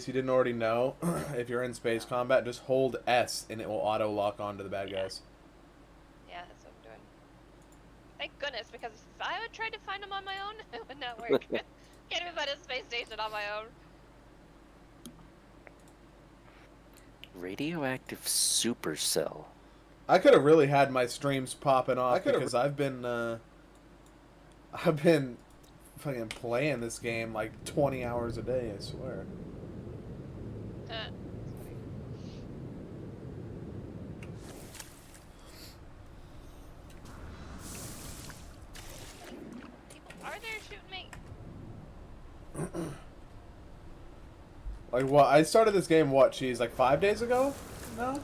case you didn't already know, if you're in space combat, just hold S and it will auto lock onto the bad guys. Yeah, that's what I'm doing. Thank goodness, because if I would try to find them on my own, it would not work. Can't even find a space station on my own. Radioactive supercell. I could have really had my streams popping off because I've been fucking playing this game like 20 hours a day, I swear. People are there shooting me. Like, what? I started this game, like 5 days ago? No?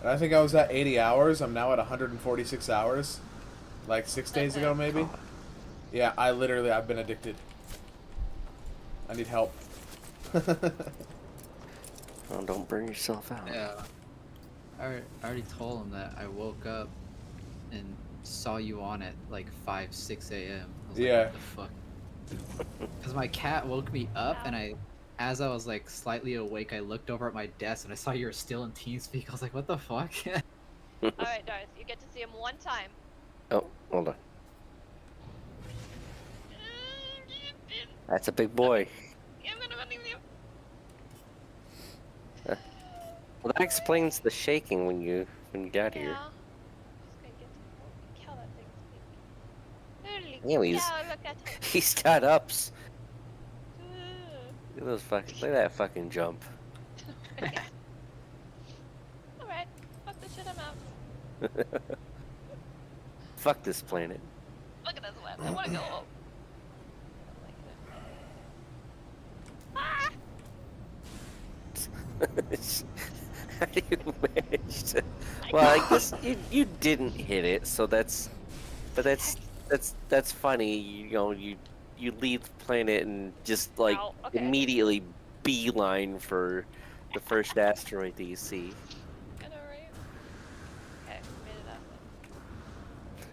And I think I was at 80 hours. I'm now at 146 hours. Like 6 days ago, maybe? Yeah, I've been addicted. I need help. Oh, don't burn yourself out. Yeah. I already told him that I woke up and saw you on at like 5, 6 a.m. Yeah. Like, what the fuck? Because my cat woke me up, and as I was like slightly awake, I looked over at my desk and I saw you were still in TeamSpeak. I was like, what the fuck? Alright, Darth, you get to see him one time. Oh, hold on. That's a big boy. I'm gonna run with you. Well, that explains the shaking when you got here. Yeah. Just gonna get to kill that thing's big. Anyways, Look at him. he's got ups. Look at those look at that fucking jump. Alright, fuck this shit, I'm out. Fuck this planet. Look at this one, I wanna go home. Ah! How do you manage to? Well, I guess you didn't hit it, so that's funny. You know, you leave the planet and just like immediately beeline for the first asteroid that you see. I know, right? Okay, made it up.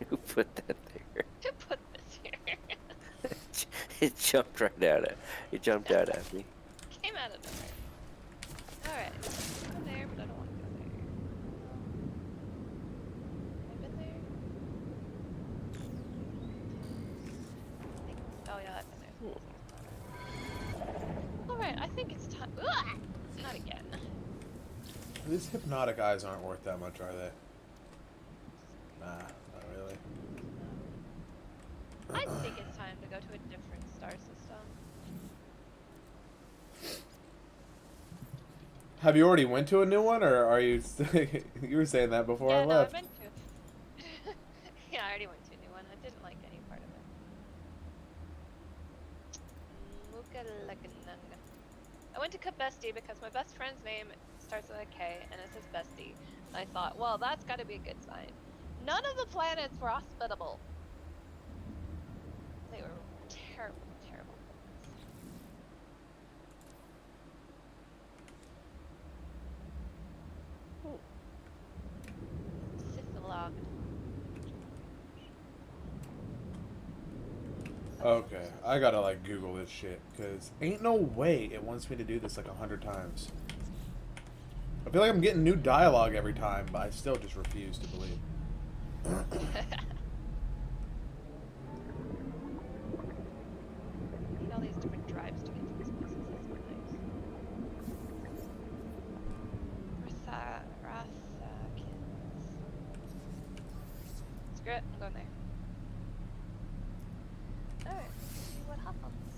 Who put that there? Who put this here? It jumped right out at. It jumped out at me. Came out of nowhere. Alright, go there, but I don't want to go there. I've been there. Oh yeah, I've been there. Alright, I think it's time. Ugh! Not again. These hypnotic eyes aren't worth that much, are they? Nah, not really. I think it's time to go to a different star system. Have you already went to a new one, or are you? You were saying that before I left. No, I've been to. Yeah, I already went to a new one. I didn't like any part of it. I went to Kabesti because my best friend's name starts with a K and it says Bestie. And I thought, well, that's got to be a good sign. None of the planets were hospitable. They were terrible, terrible. Syphilog. Okay, I gotta like Google this shit, cause ain't no way it wants me to do this like 100 times. I feel like I'm getting new dialogue every time, but I still just refuse to believe. Need all these different drives to get to these places. That's what nice. Rathakins. Screw it, I'm going there. Alright, let's see what happens.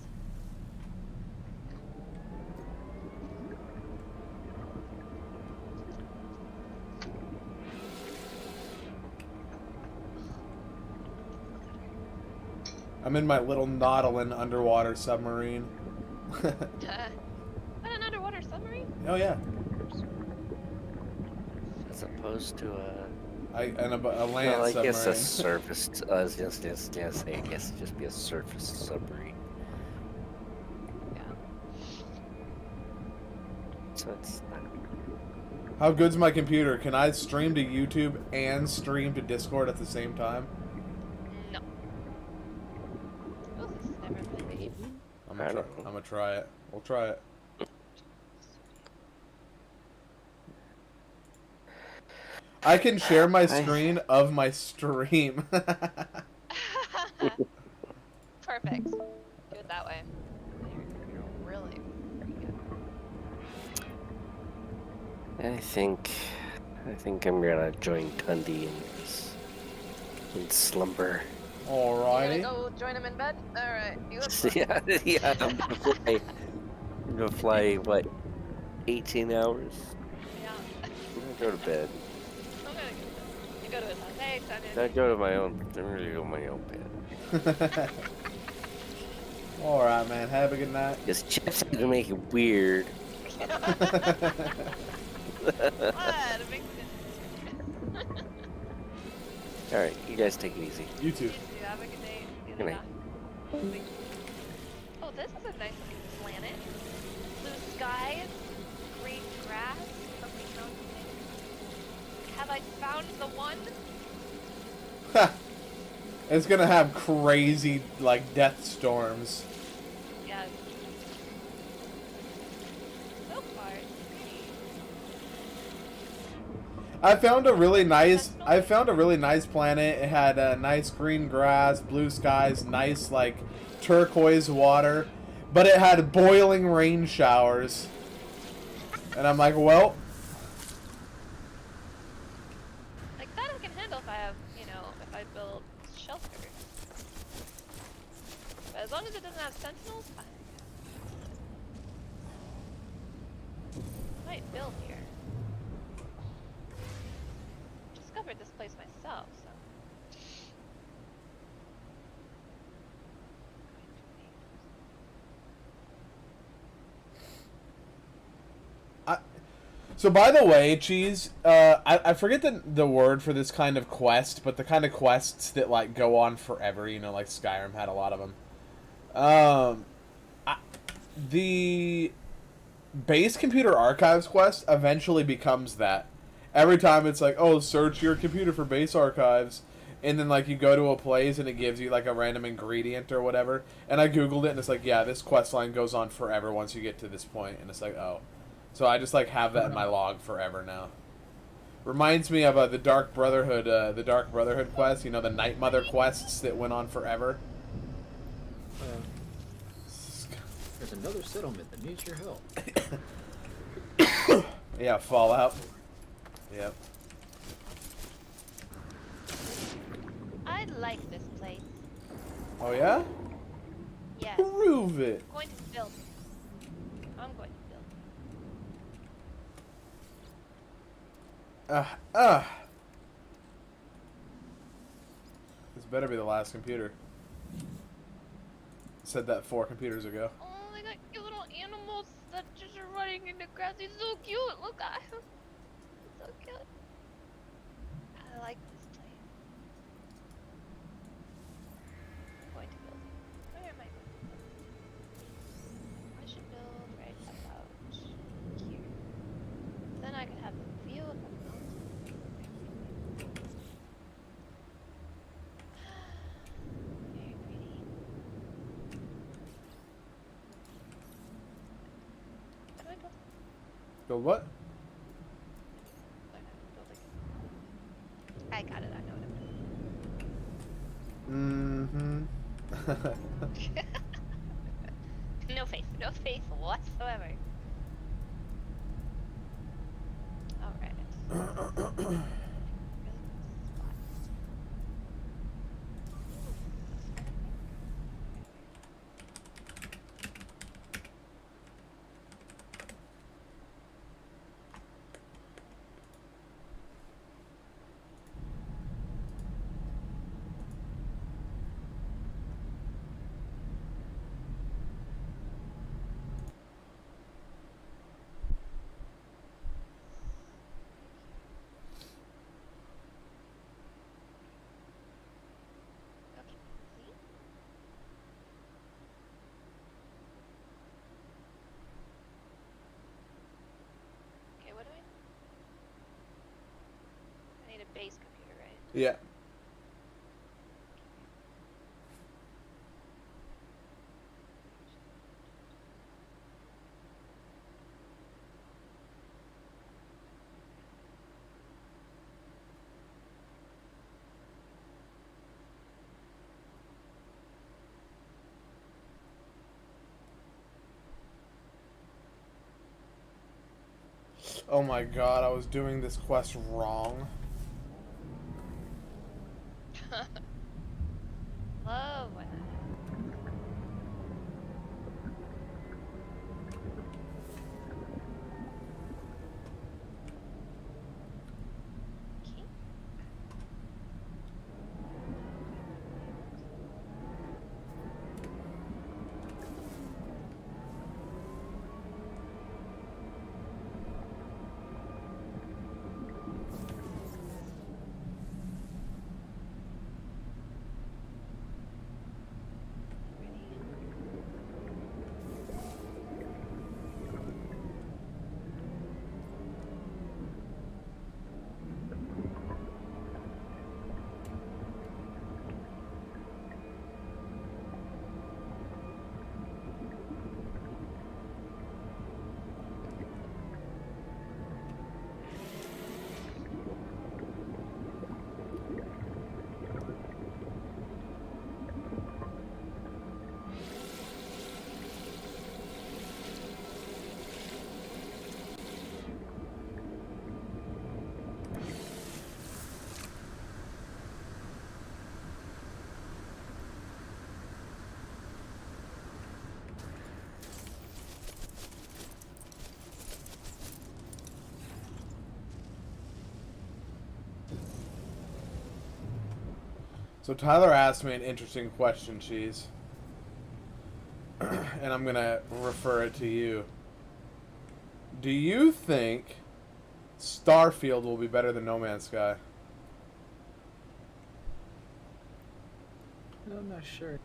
I'm in my little Nautilin underwater submarine. What, an underwater submarine? Oh yeah. As opposed to a a land well, I submarine. guess a surface. Yes, I guess it'd just be a surface submarine. Yeah. So it's not. How good's my computer? Can I stream to YouTube and stream to Discord at the same time? No. Oh, this has never been made. I'm gonna try it. We'll try it. I can share my screen of my stream. Perfect. Do it that way. You're really pretty good. I think I'm gonna join Tundi and slumber. Alrighty. You gonna go join him in bed? Alright. You have fun. Yeah, I'm gonna fly. I'm gonna fly, what, 18 hours? Yeah. I'm gonna go to bed. I'm gonna go. You go to his house. Hey, Tanya. I go to my own. I'm gonna go to my own bed. Alright, man. Have a good night. Because Jeff said to make it weird. What? It makes it. Alright, you guys take it easy. You too. You have a good day. Good night. Oh, this is a nice looking planet. Blue skies, green grass, lovely mountains. Have I found the one? It's gonna have crazy, like, death storms. Yes. So far, it's pretty. I found a really nice planet. It had nice green grass, blue skies, nice like turquoise water, but it had boiling rain showers. And I'm like, well, Like that I can handle if I have, you know, if I build shelter. But as long as it doesn't have sentinels, fine. I might build here. Discovered this place myself, so. so by the way, Cheese, I forget the word for this kind of quest, but the kind of quests that like go on forever, you know, like Skyrim had a lot of them. The base computer archives quest eventually becomes that. Every time it's like, oh, search your computer for base archives, and then like you go to a place and it gives you like a random ingredient or whatever. And I googled it and it's like, yeah, this quest line goes on forever once you get to this point, and it's like, oh. So I just like have that in my log forever now. Reminds me of the Dark Brotherhood quest. You know, the Night Mother quests that went on forever. There's another settlement that needs your help. Yeah, Fallout. Yep. I like this place. Oh yeah? Yes. Prove it. I'm going to build. I'm going to build. This better be the last computer. Said that 4 computers ago. Oh, they got cute little animals that just are running in the grass. He's so cute. Look at him. He's so cute. I like this place. I'm going to build. Where am I building? I should build right about here. Then I could have the view of the mountain. Very pretty. What am I building? Build what? I got it, I know what I'm Mm-hmm. doing. No faith whatsoever. Alright. Okay, see? Okay, what do I need a base computer, right? Yeah. Oh my god, I was doing this quest wrong. Love when that happens. Okay. So Tyler asked me an interesting question, Cheese. And I'm going to refer it to you. Do you think Starfield will be better than No Man's Sky? I'm not sure.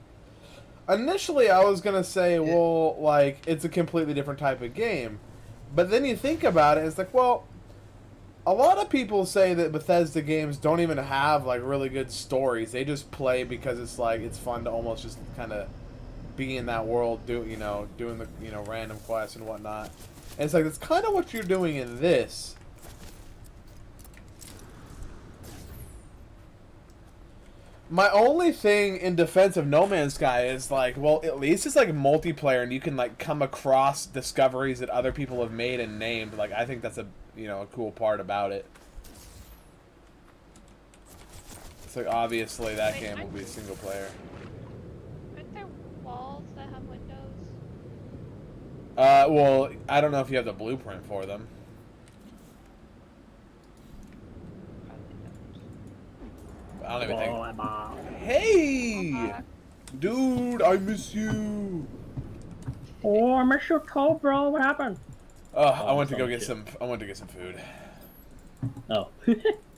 Initially, I was going to say, well, like, it's a completely different type of game. But then you think about it, it's like, well, a lot of people say that Bethesda games don't even have, like, really good stories. They just play because it's, like, it's fun to almost just kind of be in that world, doing the, random quests and whatnot. And it's like, that's kind of what you're doing in this. My only thing in defense of No Man's Sky is, like, well, at least it's, like, multiplayer, and you can, like, come across discoveries that other people have made and named. Like, I think that's a cool part about it. It's like, obviously, that game will be single player. Aren't there walls that have windows? Well, I don't know if you have the blueprint for them. Probably don't. I don't even think. Hey! Dude, I miss you! Oh, I miss your cold, bro. What happened? I went to go get some. I went to get some food. Oh,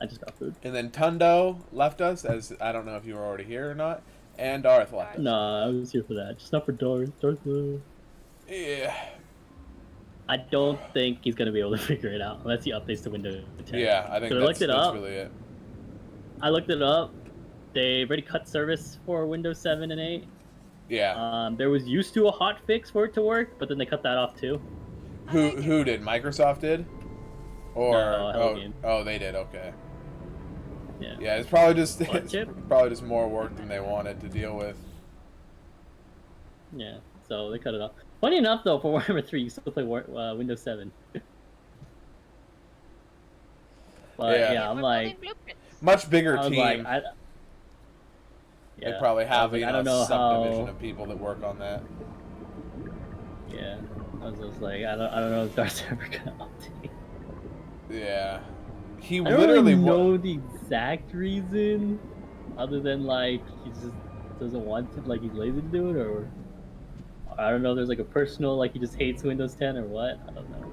I just got food. And then Tundo left us, as I don't know if you were already here or not, and Darth left us. Nah, I was here for that. Just not for Darth. Darth. Yeah. I don't think he's gonna be able to figure it out unless he updates to Windows 10. Yeah, I think that's really it. I looked it up. They've already cut service for Windows 7 and 8. Yeah. There was used to a hot fix for it to work, but then they cut that off too. Who did? Microsoft did? Or no, they did. Okay. Yeah. Yeah, it's probably just more work than they wanted to deal with. Yeah, so they cut it off. Funny enough, though, for Warhammer 3, you still play Windows 7. But yeah, I'm like, much bigger team. Like, they probably have a subdivision of people that work on that. Yeah, I was just like, I don't know if Darth's ever gonna update. Yeah, I don't really know the exact reason, other than like he just doesn't want to, like he's lazy to do it, or I don't know. There's like a personal, like he just hates Windows 10 or what? I don't know.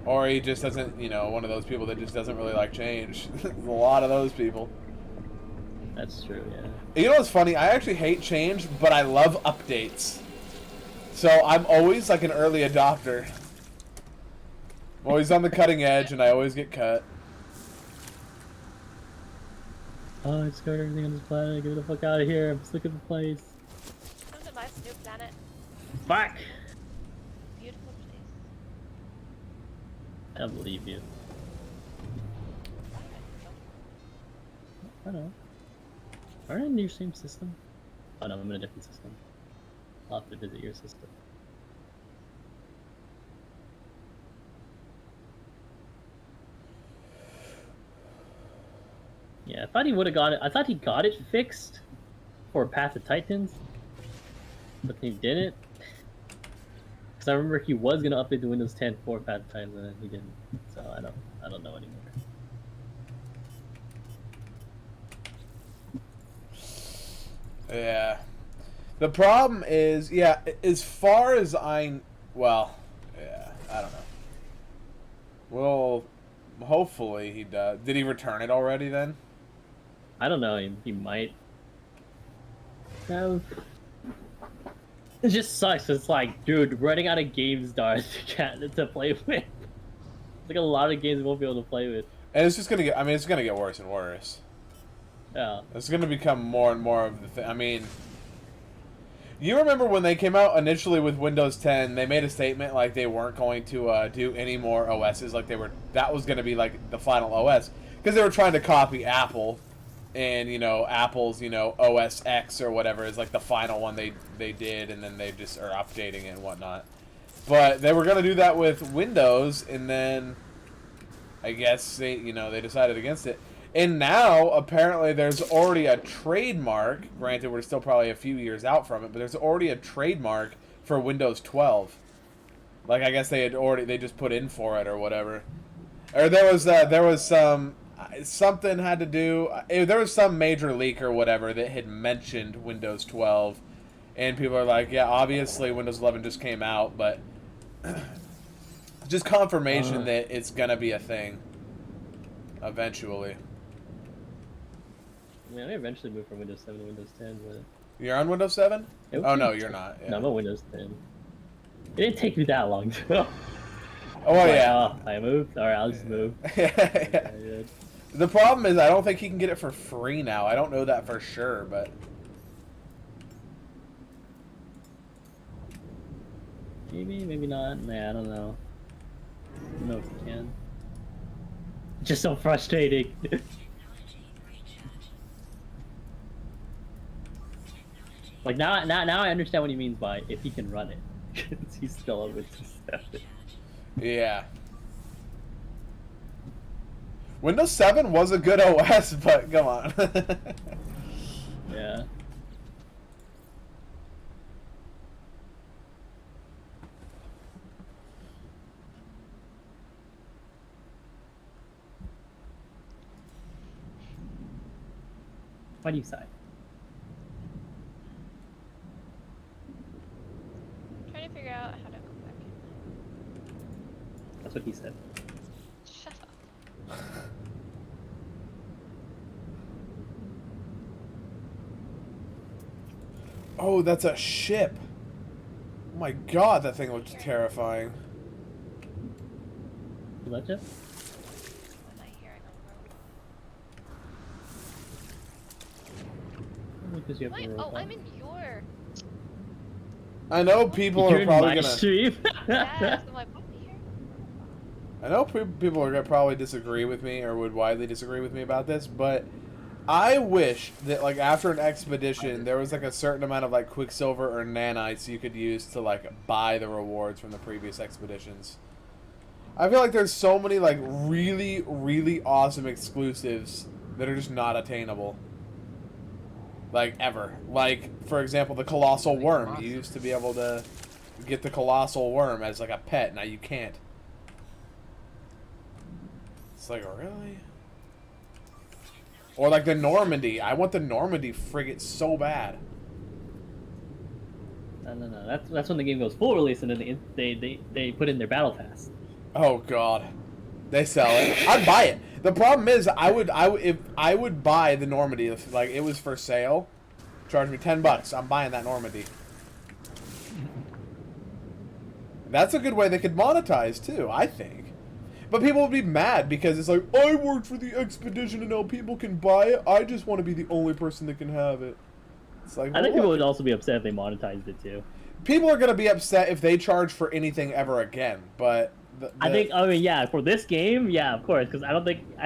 Or he just doesn't, one of those people that just doesn't really like change. There's a lot of those people. That's true, yeah. You know what's funny? I actually hate change, but I love updates. So I'm always like an early adopter. I'm always on the cutting edge, and I always get cut. Oh, I discovered everything on this planet. Get the fuck out of here. I'm sick of the place. Come to my new planet. Fuck! Beautiful place. I don't believe you. I don't know. Are we in your same system? Oh no, I'm in a different system. I'll have to visit your system. I thought he would have got it. I thought he got it fixed for Path of Titans, but he didn't. Because I remember he was gonna update the Windows 10 for Path of Titans, and then he didn't. So I don't know anymore. Yeah. The problem is, yeah, as far as well, yeah, I don't know. Well, hopefully he does. Did he return it already then? I don't know. He might have. It just sucks. It's like, dude, running out of game stars to play with. It's like a lot of games we won't be able to play with. And it's just gonna get. I mean, it's gonna get worse and worse. Yeah. It's gonna become more and more of the thing. I mean, you remember when they came out initially with Windows 10? They made a statement like they weren't going to do any more OSs. Like that was gonna be like the final OS because they were trying to copy Apple, and Apple's OS X or whatever is like the final one they did, and then they just are updating it and whatnot. But they were gonna do that with Windows, and then I guess they decided against it. And now, apparently, there's already a trademark. Granted, we're still probably a few years out from it, but there's already a trademark for Windows 12. Like, I guess they just put in for it or whatever. Or there was something had to do. There was some major leak or whatever that had mentioned Windows 12, and people are like, yeah, obviously Windows 11 just came out, but just confirmation that it's gonna be a thing eventually. Yeah, I eventually moved from Windows 7 to Windows 10, but... You're on Windows 7? Oh, no, you're not. Yeah. No, I'm on Windows 10. It didn't take me that long, to Oh, yeah. I moved? Alright, I'll just move. Yeah. The problem is I don't think he can get it for free now. I don't know that for sure, but... Maybe, maybe not. Nah, I don't know. I don't know if you can. Just so frustrating. Like now I understand what he means by if he can run it. Because he's still on Windows 7. Yeah. Windows 7 was a good OS, but come on. Yeah. Why do you sigh? Trying to figure out how to go back in. That's what he said. Shut up. Oh, that's a ship. Oh my god, that thing looks terrifying. You let you? When I hear Because you have Wait, a oh, robot. I'm in your... I know people You're are in probably my gonna... stream. Yes, I'm like, what here? I know people are gonna probably disagree with me, or would widely disagree with me about this, but I wish that, like, after an expedition, there was, like, a certain amount of, like, Quicksilver or nanites you could use to, like, buy the rewards from the previous expeditions. I feel like there's so many, like, really, really awesome exclusives that are just not attainable. Like, ever. Like, for example, the Colossal Worm. You used to be able to get the Colossal Worm as, like, a pet. Now you can't. It's like, really? Or, like, the Normandy. I want the Normandy frigate so bad. No. That's when the game goes full release and then they put in their battle pass. Oh, God. They sell it. I'd buy it. The problem is, if I would buy the Normandy if, like, it was for sale. Charge me $10. I'm buying that Normandy. That's a good way they could monetize too, I think. But people would be mad because it's like, I worked for the expedition and now people can buy it. I just want to be the only person that can have it. It's like, I think people would also be upset if they monetized it too. People are gonna be upset if they charge for anything ever again, but. I mean, yeah, for this game, yeah, of course, because I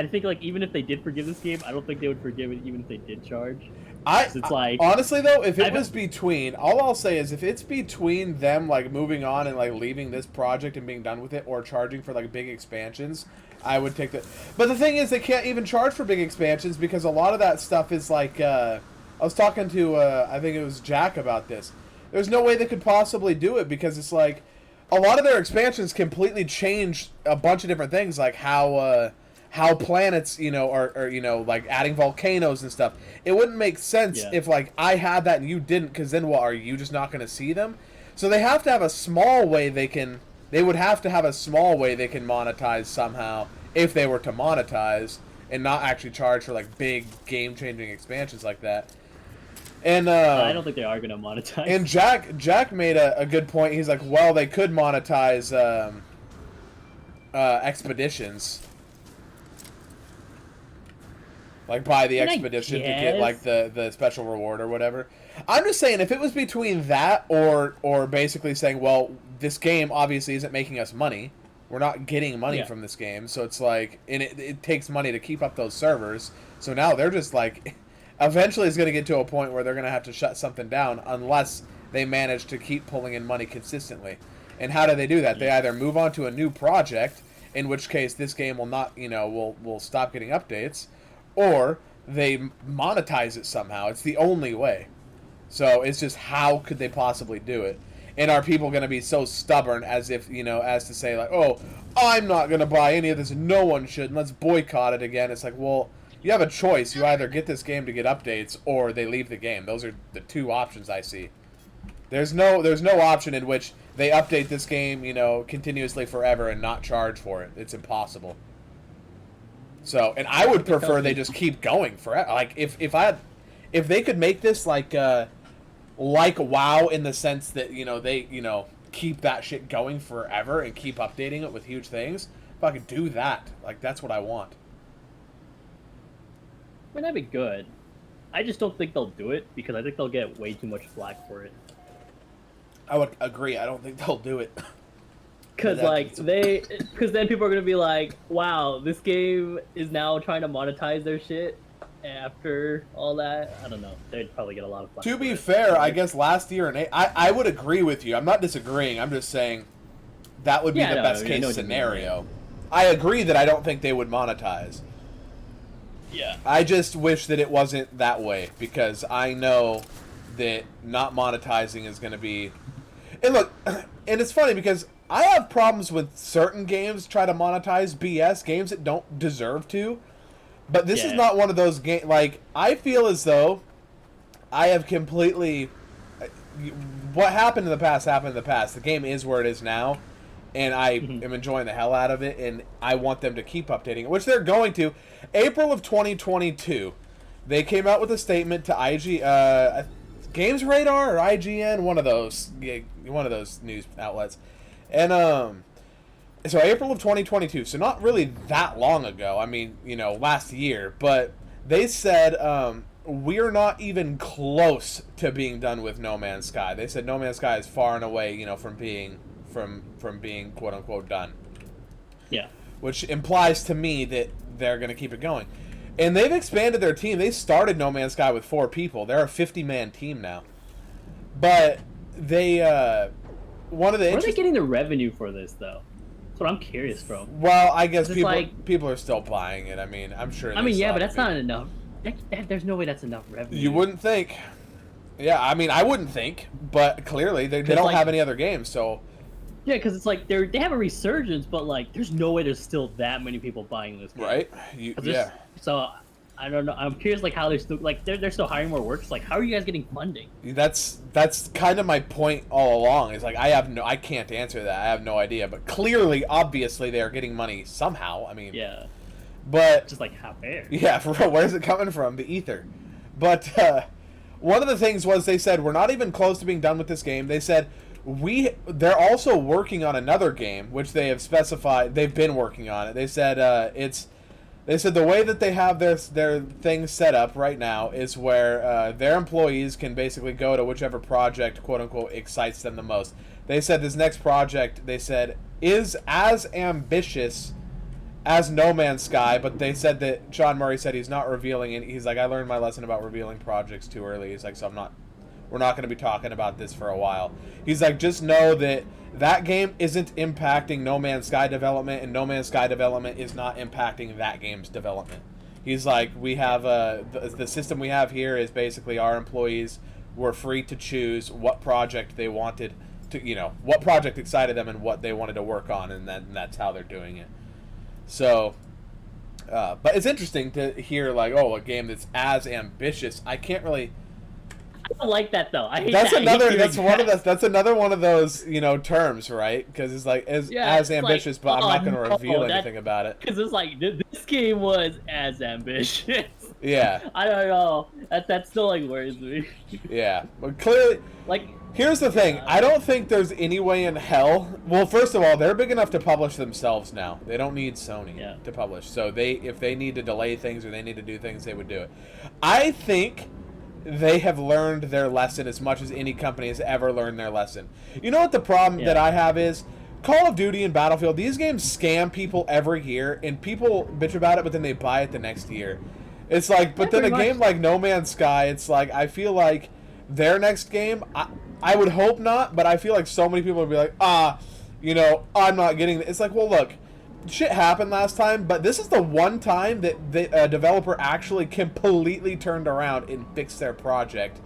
think like even if they did forgive this game, I don't think they would forgive it even if they did charge. It's like honestly though, if it was between, all I'll say is if it's between them like moving on and like leaving this project and being done with it, or charging for like big expansions, I would take that. But the thing is, they can't even charge for big expansions because a lot of that stuff is like. I was talking to I think it was Jack about this. There's no way they could possibly do it because it's like a lot of their expansions completely change a bunch of different things, like how planets, you know, are you know, like adding volcanoes and stuff. It wouldn't make sense if like I had that and you didn't, because then what, are you just not going to see them? So they have to have a small way they would have to have a small way they can monetize somehow if they were to monetize and not actually charge for like big game-changing expansions like that. And I don't think they are going to monetize. And Jack made a good point. He's like, well, they could monetize expeditions. Like, buy the expedition to get, like, the special reward or whatever. I'm just saying, if it was between that or basically saying, well, this game obviously isn't making us money. We're not getting money from this game. So it's like, and it takes money to keep up those servers. So now they're just like, eventually it's going to get to a point where they're going to have to shut something down unless they manage to keep pulling in money consistently. And how do they do that? They either move on to a new project, in which case this game will not, you know, will stop getting updates, or they monetize it somehow. It's the only way. So it's just, how could they possibly do it? And are people going to be so stubborn as if, you know, as to say like, oh, I'm not going to buy any of this, no one should, and let's boycott it again. It's like, well, you have a choice. You either get this game to get updates or they leave the game. Those are the two options I see. There's no option in which they update this game, you know, continuously forever and not charge for it. It's impossible. So, and I would prefer they just keep going forever. Like if they could make this like WoW, in the sense that, you know, they, you know, keep that shit going forever and keep updating it with huge things. If I could do that, like, that's what I want. I mean, that'd be good. I just don't think they'll do it because I think they'll get way too much flack for it. I would agree. I don't think they'll do it. Because then people are gonna be like, "Wow, this game is now trying to monetize their shit." After all that, I don't know. They'd probably get a lot of flack. To be fair, I guess last year, I would agree with you. I'm not disagreeing. I'm just saying that would be the best case scenario. I agree that I don't think they would monetize. Yeah. I just wish that it wasn't that way, because I know that not monetizing is going to be... And look, and it's funny because I have problems with certain games try to monetize BS, games that don't deserve to. But this is not one of those games. Like, I feel as though I have completely... What happened in the past happened in the past. The game is where it is now, and I am enjoying the hell out of it, and I want them to keep updating it, which they're going to. April of 2022, they came out with a statement to Games Radar or IGN, one of those news outlets, and so April of 2022, so not really that long ago. I mean, you know, last year, but they said we're not even close to being done with No Man's Sky. They said No Man's Sky is far and away, you know, from being quote unquote done. Yeah. Which implies to me that they're going to keep it going. And they've expanded their team. They started No Man's Sky with 4 people. They're a 50-man team now. But they one of the Where are they getting the revenue for this though? That's what I'm curious from. Well, I guess people are still buying it. I mean, I'm sure. I mean, yeah, but that's not enough. There's no way that's enough revenue. You wouldn't think. Yeah, I mean, I wouldn't think, but clearly they don't have any other games, so. Yeah, because it's like they have a resurgence, but like there's no way there's still that many people buying this game. Right? Yeah. So I don't know. I'm curious, like how they're still they're still hiring more workers. Like, how are you guys getting funding? That's kind of my point all along. Is like I can't answer that. I have no idea. But clearly, obviously, they are getting money somehow. I mean. Yeah. But just like how fair. Yeah, for real. Where's it coming from? The ether. But one of the things was they said we're not even close to being done with this game. They said they're also working on another game, which they have specified they've been working on it. They said They said the way that they have their things set up right now is where their employees can basically go to whichever project, quote unquote, excites them the most. They said this next project, they said, is as ambitious as No Man's Sky, but they said that Sean Murray said he's not revealing it. He's like, I learned my lesson about revealing projects too early. He's like, so we're not going to be talking about this for a while. He's like, just know that that game isn't impacting No Man's Sky development, and No Man's Sky development is not impacting that game's development. He's like, we have the system we have here is basically our employees were free to choose what project they wanted to, what project excited them and what they wanted to work on, and that's how they're doing it. So, but it's interesting to hear like, oh, a game that's as ambitious. I can't really. I don't like that though. I hate that's that. another. That's another one of those terms, right? Because it's like as ambitious, like, but I'm not going to reveal anything about it. Because it's like this game was as ambitious. Yeah. I don't know. That still like worries me. Yeah, but clearly, like. Here's the thing. I don't think there's any way in hell. Well, first of all, they're big enough to publish themselves now. They don't need Sony to publish. So if they need to delay things or they need to do things, they would do it. I think they have learned their lesson as much as any company has ever learned their lesson. You know what the problem that I have is? Call of Duty and Battlefield, these games scam people every year, and people bitch about it, but then they buy it the next year. It's like, but then a game like No Man's Sky, it's like, I feel like their next game, I would hope not, but I feel like so many people would be like, I'm not getting it. It's like, well, look, shit happened last time, but this is the one time that the developer actually completely turned around and fixed their project.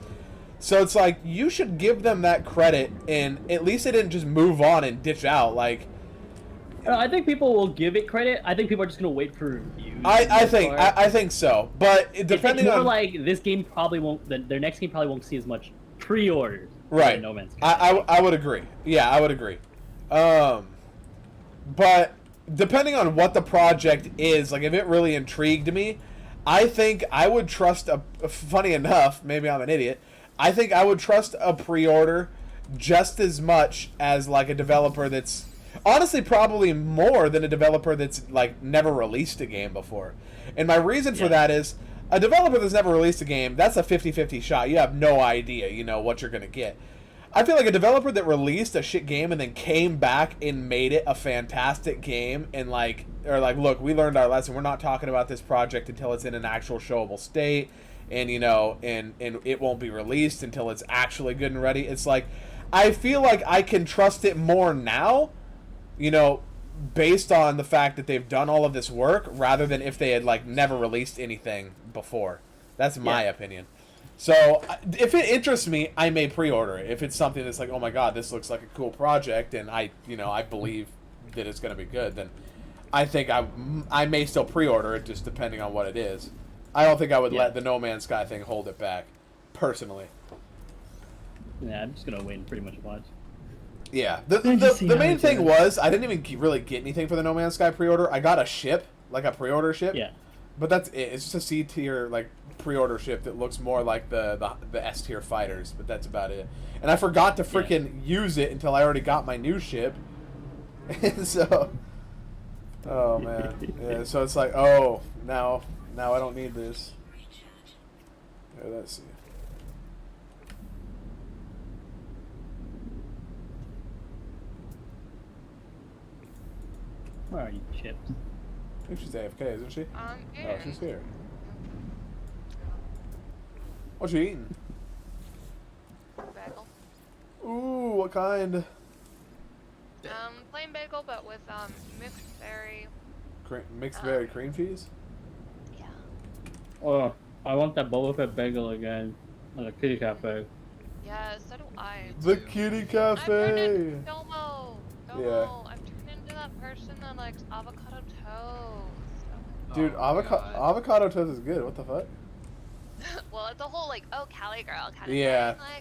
So it's like, you should give them that credit, and at least they didn't just move on and ditch out. Like, I think people will give it credit. I think people are just gonna wait for reviews. I think so, but depending on like this game probably won't. Their next game probably won't see as much pre-orders. Right. No Man's Sky. I would agree. Yeah, I would agree. But depending on what the project is, like if it really intrigued me, I think I would trust funny enough, maybe I'm an idiot, I think I would trust a pre-order just as much as like a developer that's honestly probably more than a developer that's like never released a game before. And my reason for that is a developer that's never released a game, that's a 50-50 shot. You have no idea, what you're going to get. I feel like a developer that released a shit game and then came back and made it a fantastic game and look, we learned our lesson. We're not talking about this project until it's in an actual showable state and, and it won't be released until it's actually good and ready. It's like, I feel like I can trust it more now, based on the fact that they've done all of this work rather than if they had never released anything before. That's my opinion. So if it interests me, I may pre-order it. If it's something that's like, oh my god, this looks like a cool project and I believe that it's going to be good, then I think I may still pre-order it just depending on what it is. I don't think I would let the No Man's Sky thing hold it back, personally. Yeah, I'm just going to wait and pretty much watch. Yeah, the main thing was I didn't even really get anything for the No Man's Sky pre-order. I got a ship, like a pre-order ship. Yeah, but that's it. It's just a C tier pre-order ship that looks more like the S tier fighters, but that's about it. And I forgot to freaking use it until I already got my new ship. And so, oh man, yeah. So it's like, oh, now I don't need this. Yeah, let's see. Where are you, Chips? I think she's AFK, isn't she? Here. Oh, she's here. What you eating? Bagel. Ooh, what kind? Plain bagel, but with mixed berry. Mixed berry cream cheese? Yeah. Oh, I want that Boba Fett bagel again at a kitty cafe. Yeah, so do I. The kitty cafe. Domo. Yeah. I'm turned into that person that likes avocado toast. Dude, avocado toast is good. What the fuck? Well, it's a whole Cali girl kind of thing.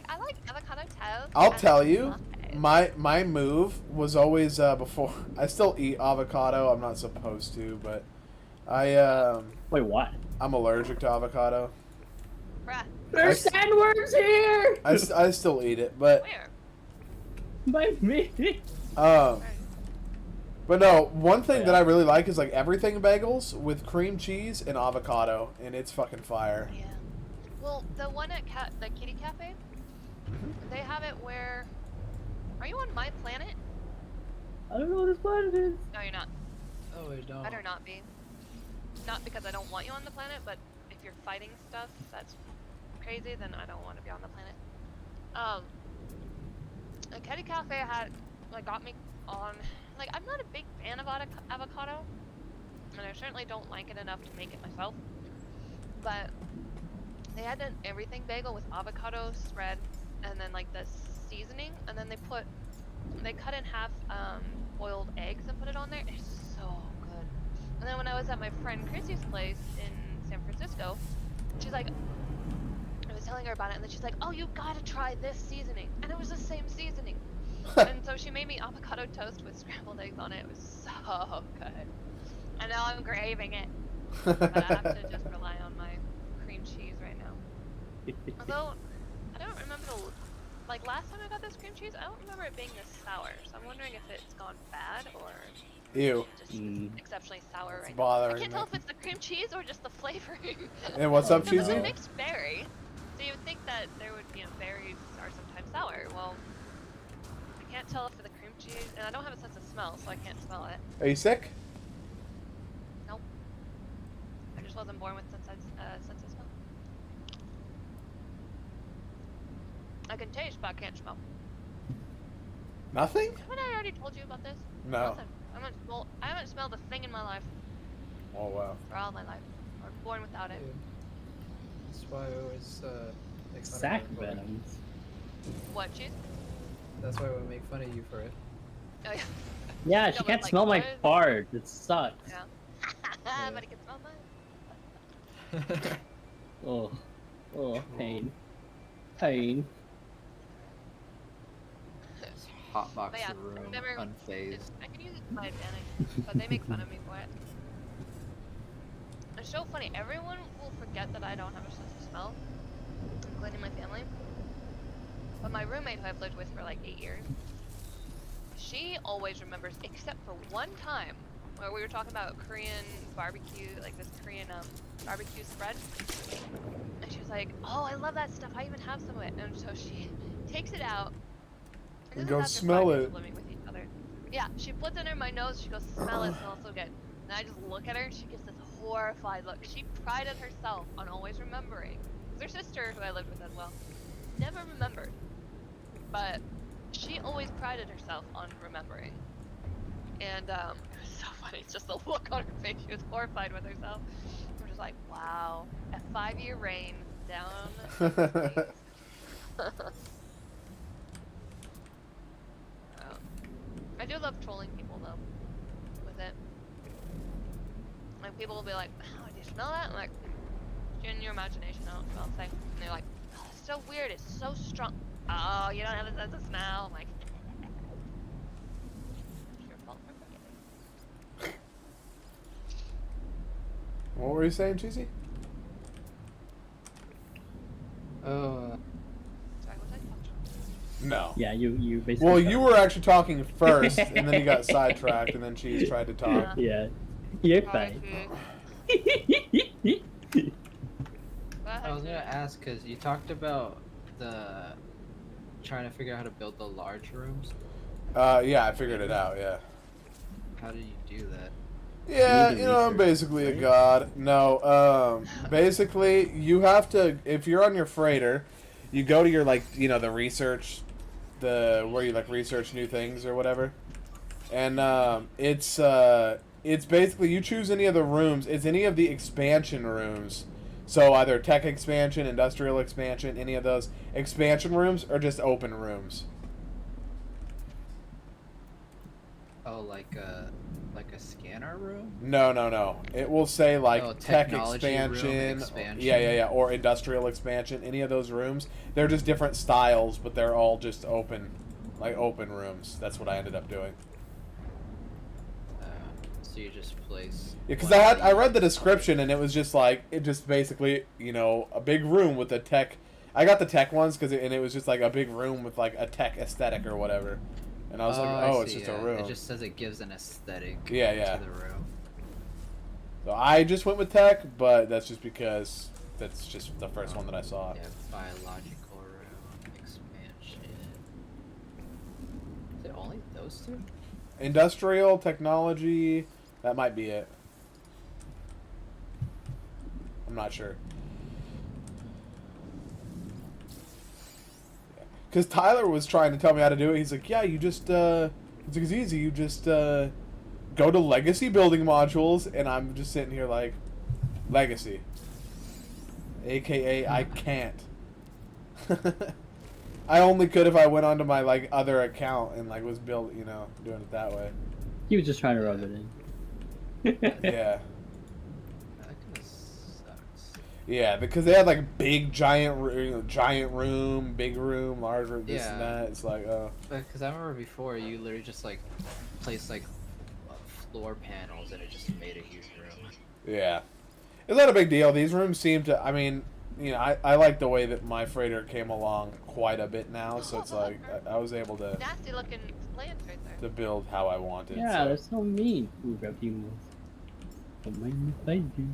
I like avocado toast. I'll tell you, my move was always before. I still eat avocado. I'm not supposed to, but Wait, what? I'm allergic to avocado. Bruh. There's sandworms here. I still eat it, but. Where? By me. But no, one thing that I really like is everything bagels with cream cheese and avocado, and it's fucking fire. Yeah. Well, the one at the Kitty Cafe, they have it where. Are you on my planet? I don't know what this planet is. No, you're not. No, I don't. Better not be. Not because I don't want you on the planet, but if you're fighting stuff that's crazy, then I don't want to be on the planet. A Kitty Cafe got me on. Like, I'm not a big fan of avocado, and I certainly don't like it enough to make it myself. But they had an everything bagel with avocado spread, and then like the seasoning, and then they cut in half boiled eggs and put it on there. It's so good. And then when I was at my friend Chrissy's place in San Francisco, she's like, I was telling her about it, and then she's like, oh, you gotta try this seasoning. And it was the same seasoning. And so she made me avocado toast with scrambled eggs on it. It was so good. And now I'm craving it. But I have to just rely on my cream cheese right now. Although, I don't remember like last time I got this cream cheese, I don't remember it being this sour. So I'm wondering if it's gone bad or Ew. just exceptionally sour It's right bothering now. I can't me. tell if it's the cream cheese or just the flavoring. And what's up, Because Cheesy? it's a mixed berry. So you would think that there would, berries are sometimes sour. Well, I can't tell if it's the cream cheese, and I don't have a sense of smell, so I can't smell it. Are you sick? Nope. I just wasn't born with sense of smell. I can taste, but I can't smell. Nothing? Haven't I already told you about this? No. Nothing. I haven't smelled a thing in my life Oh wow. for all my life. I was born without it. That's why I always make fun Sack of everybody. venoms. What, cheese? That's why we make fun of you for it. Oh, yeah. Yeah, No, she but, can't like, smell my what? fart. It sucks. Yeah. Yeah. But it can smell mine. Oh, pain. Pain. Hotbox But yeah, room, remember, unfazed. I can use it to my advantage, but they make fun of me for it. It's so funny. Everyone will forget that I don't have a sense of smell, including my family. But my roommate, who I've lived with for like 8 years, she always remembers, except for one time where we were talking about Korean barbecue, like this Korean barbecue spread. And she was like, "Oh, I love that stuff. I even have some of it." And so she takes it out. And this go is after smell 5 years it. of living with each other. Yeah, she puts it in my nose. She goes, "Smell it. Smells so good." And I just look at her. And she gives this horrified look. She prided herself on always remembering. 'Cause her sister, who I lived with as well, never remembered. But she always prided herself on remembering. And it was so funny. It's just the look on her face. She was horrified with herself. We're just like, wow, a 5-year reign down. I do love trolling people though, with it. Like people will be like, "Oh, do you smell that?" I'm like, "It's in your imagination. I don't smell a thing." And they're like, "Oh, it's so weird. It's so strong." Oh, you don't have a sense of smell. I'm like, it's your fault for forgetting. What were you saying, Cheesy? Oh, Sorry, was I talking? No. Yeah, you basically. Well, you were actually talking first, and then you got sidetracked, and then Cheese tried to talk. Yeah, you're Sorry, fine. Cheese. I was gonna ask because you talked about the trying to figure out how to build the large rooms. Yeah, I figured it out. Yeah. How do you do that? Yeah, You need you to know, I'm research, basically a right? god. No, basically, you have to, if you're on your freighter, you go to your, like, the research, where you, like, research new things or whatever. And, it's basically, you choose any of the rooms, it's any of the expansion rooms. So either tech expansion, industrial expansion, any of those expansion rooms, or just open rooms. Oh, like a scanner room? No. It will say like Oh, tech technology room expansion. expansion. Yeah. Or industrial expansion. Any of those rooms. They're just different styles, but they're all just open, like open rooms. That's what I ended up doing. So you just place. Yeah, because one of I read the these- description and it was just like basically a big room with a tech. I got the tech ones and it was just like a big room with like a tech aesthetic or whatever. And I was like, I oh, it's see, just a yeah. room. It just says it gives an aesthetic. Yeah. To the room. So I just went with tech, but that's just because that's just the first one that I saw. Yeah, biological room expansion. Is it only those two? Industrial, technology, That might be it. I'm not sure. Because Tyler was trying to tell me how to do it. He's like, yeah, you just, it's easy. You just, go to Legacy building modules. And I'm just sitting here like, Legacy. AKA, I can't. I only could if I went onto my, like, other account and, like, was built, you know, doing it that way. He was just trying to rub it in. Yeah. That kind of sucks. Yeah, because they had, like, big, giant room, big room, large room, this and Yeah. that. It's like, oh. Because I remember before, you literally just, like, placed, like, floor panels and it just made a huge room. Yeah. It's not a big deal. These rooms seem to, I mean, you know, I like the way that my freighter came along quite a bit now, so it's like, I was able to Nasty looking plants right there. build how I wanted. Yeah, so. they're so mean. Ooh, reptiles. Don't mind me if I do.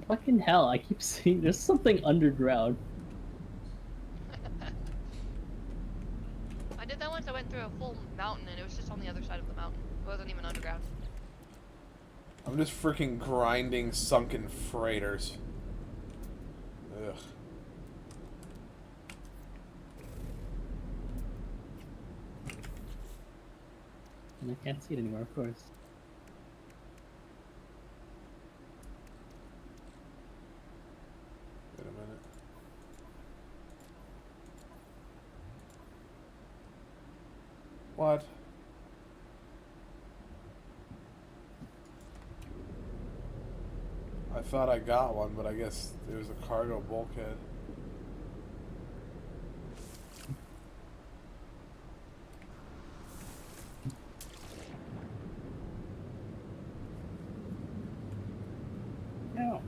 Fucking hell, I keep seeing there's something underground. I did that once. I went through a full mountain and it was just on the other side of the mountain. It wasn't even underground. I'm just freaking grinding sunken freighters. Ugh. And I can't see it anymore, of course. Wait a minute. What? I thought I got one, but I guess it was a cargo bulkhead. No.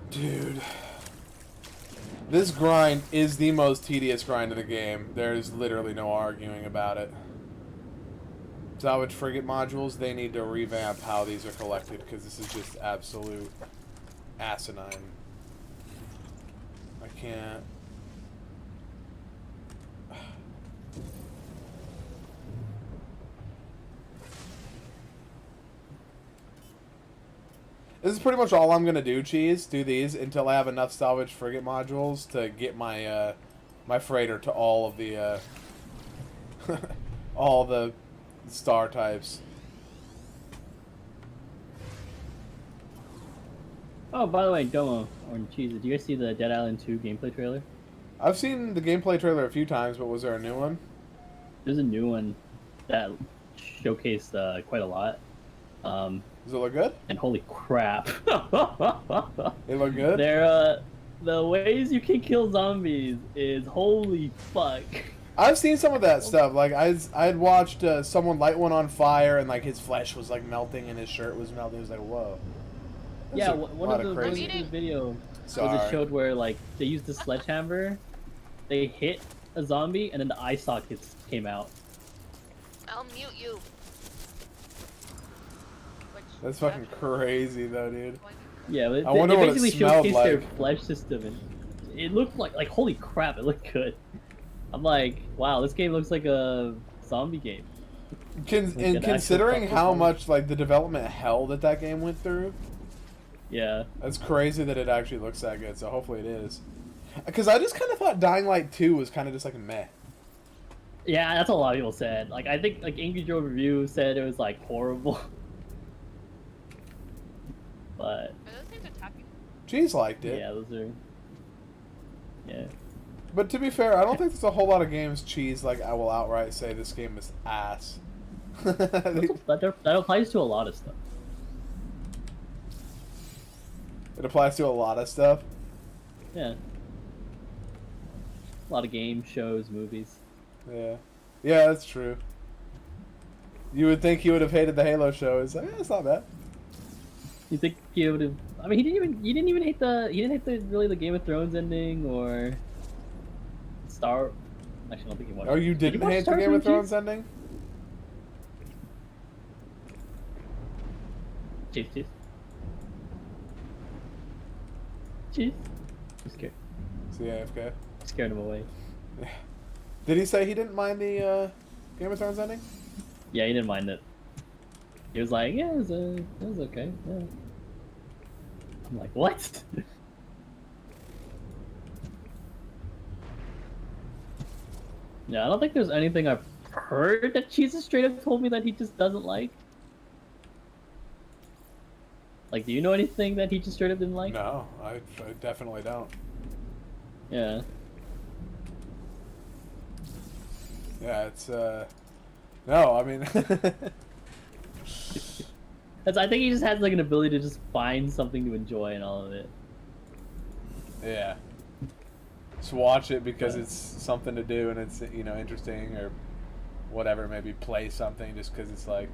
Dude. This grind is the most tedious grind of the game. There's literally no arguing about it. Salvage frigate modules, they need to revamp how these are collected, because this is just absolute asinine. I can't... This is pretty much all I'm gonna do, Cheese. Do these until I have enough salvage frigate modules to get my my freighter to all of the all the star types. Oh, by the way, Domo or Cheese, did you guys see the Dead Island 2 gameplay trailer? I've seen the gameplay trailer a few times, but was there a new one? There's a new one that showcased quite a lot. Does it look good? And holy crap. It look good? The ways you can kill zombies is holy fuck. I've seen some of that stuff. Like I'd watched someone light one on fire and like his flesh was like melting and his shirt was melting. It was like, whoa. That's Yeah, a one lot of the crazy. video Sorry. was it showed where like they used the sledgehammer, they hit a zombie and then the eye sockets came out. I'll mute you. Which That's fucking actually- crazy though, dude. Yeah, but I wonder they what it basically smelled showcased their like. flesh system and it looked like holy crap, it looked good. I'm like, wow, this game looks like a zombie game. Like And an actual considering proper how zombie. much like the development hell that game went through, Yeah. that's crazy that it actually looks that good. So hopefully it is. Because I just kind of thought Dying Light 2 was kind of just like a meh. Yeah, that's what a lot of people said. Like I think like Angry Joe Review said it was like horrible. But Are those things attacking? Cheese liked it. yeah, those are yeah. But to be fair, I don't think there's a whole lot of games, Cheese, like I will outright say this game is ass. That applies to a lot of stuff. It applies to a lot of stuff. Yeah. A lot of games, shows, movies. Yeah. Yeah, that's true. You would think he would have hated the Halo show. It's like, it's not bad. You think he would have? I mean, he didn't even hate the Game of Thrones ending or Star. Actually, I don't think he wanted. Oh, you Did didn't watch hate the Star Game of Wars, Thrones ending? Cheese, cheese. Cheese. I'm scared. See AFK. Scared him away. Did he say he didn't mind the Game of Thrones ending? Yeah, he didn't mind it. He was like, yeah, it was okay. Yeah. I'm like, what? Yeah, I don't think there's anything I've heard that Jesus straight up told me that he just doesn't like. Like, do you know anything that he just straight up didn't like? No, I definitely don't. Yeah. Yeah, it's no, I mean I think he just has like an ability to just find something to enjoy in all of it. yeah. Just watch it because Yeah. it's something to do and it's, you know, interesting or whatever, maybe play something just because it's like,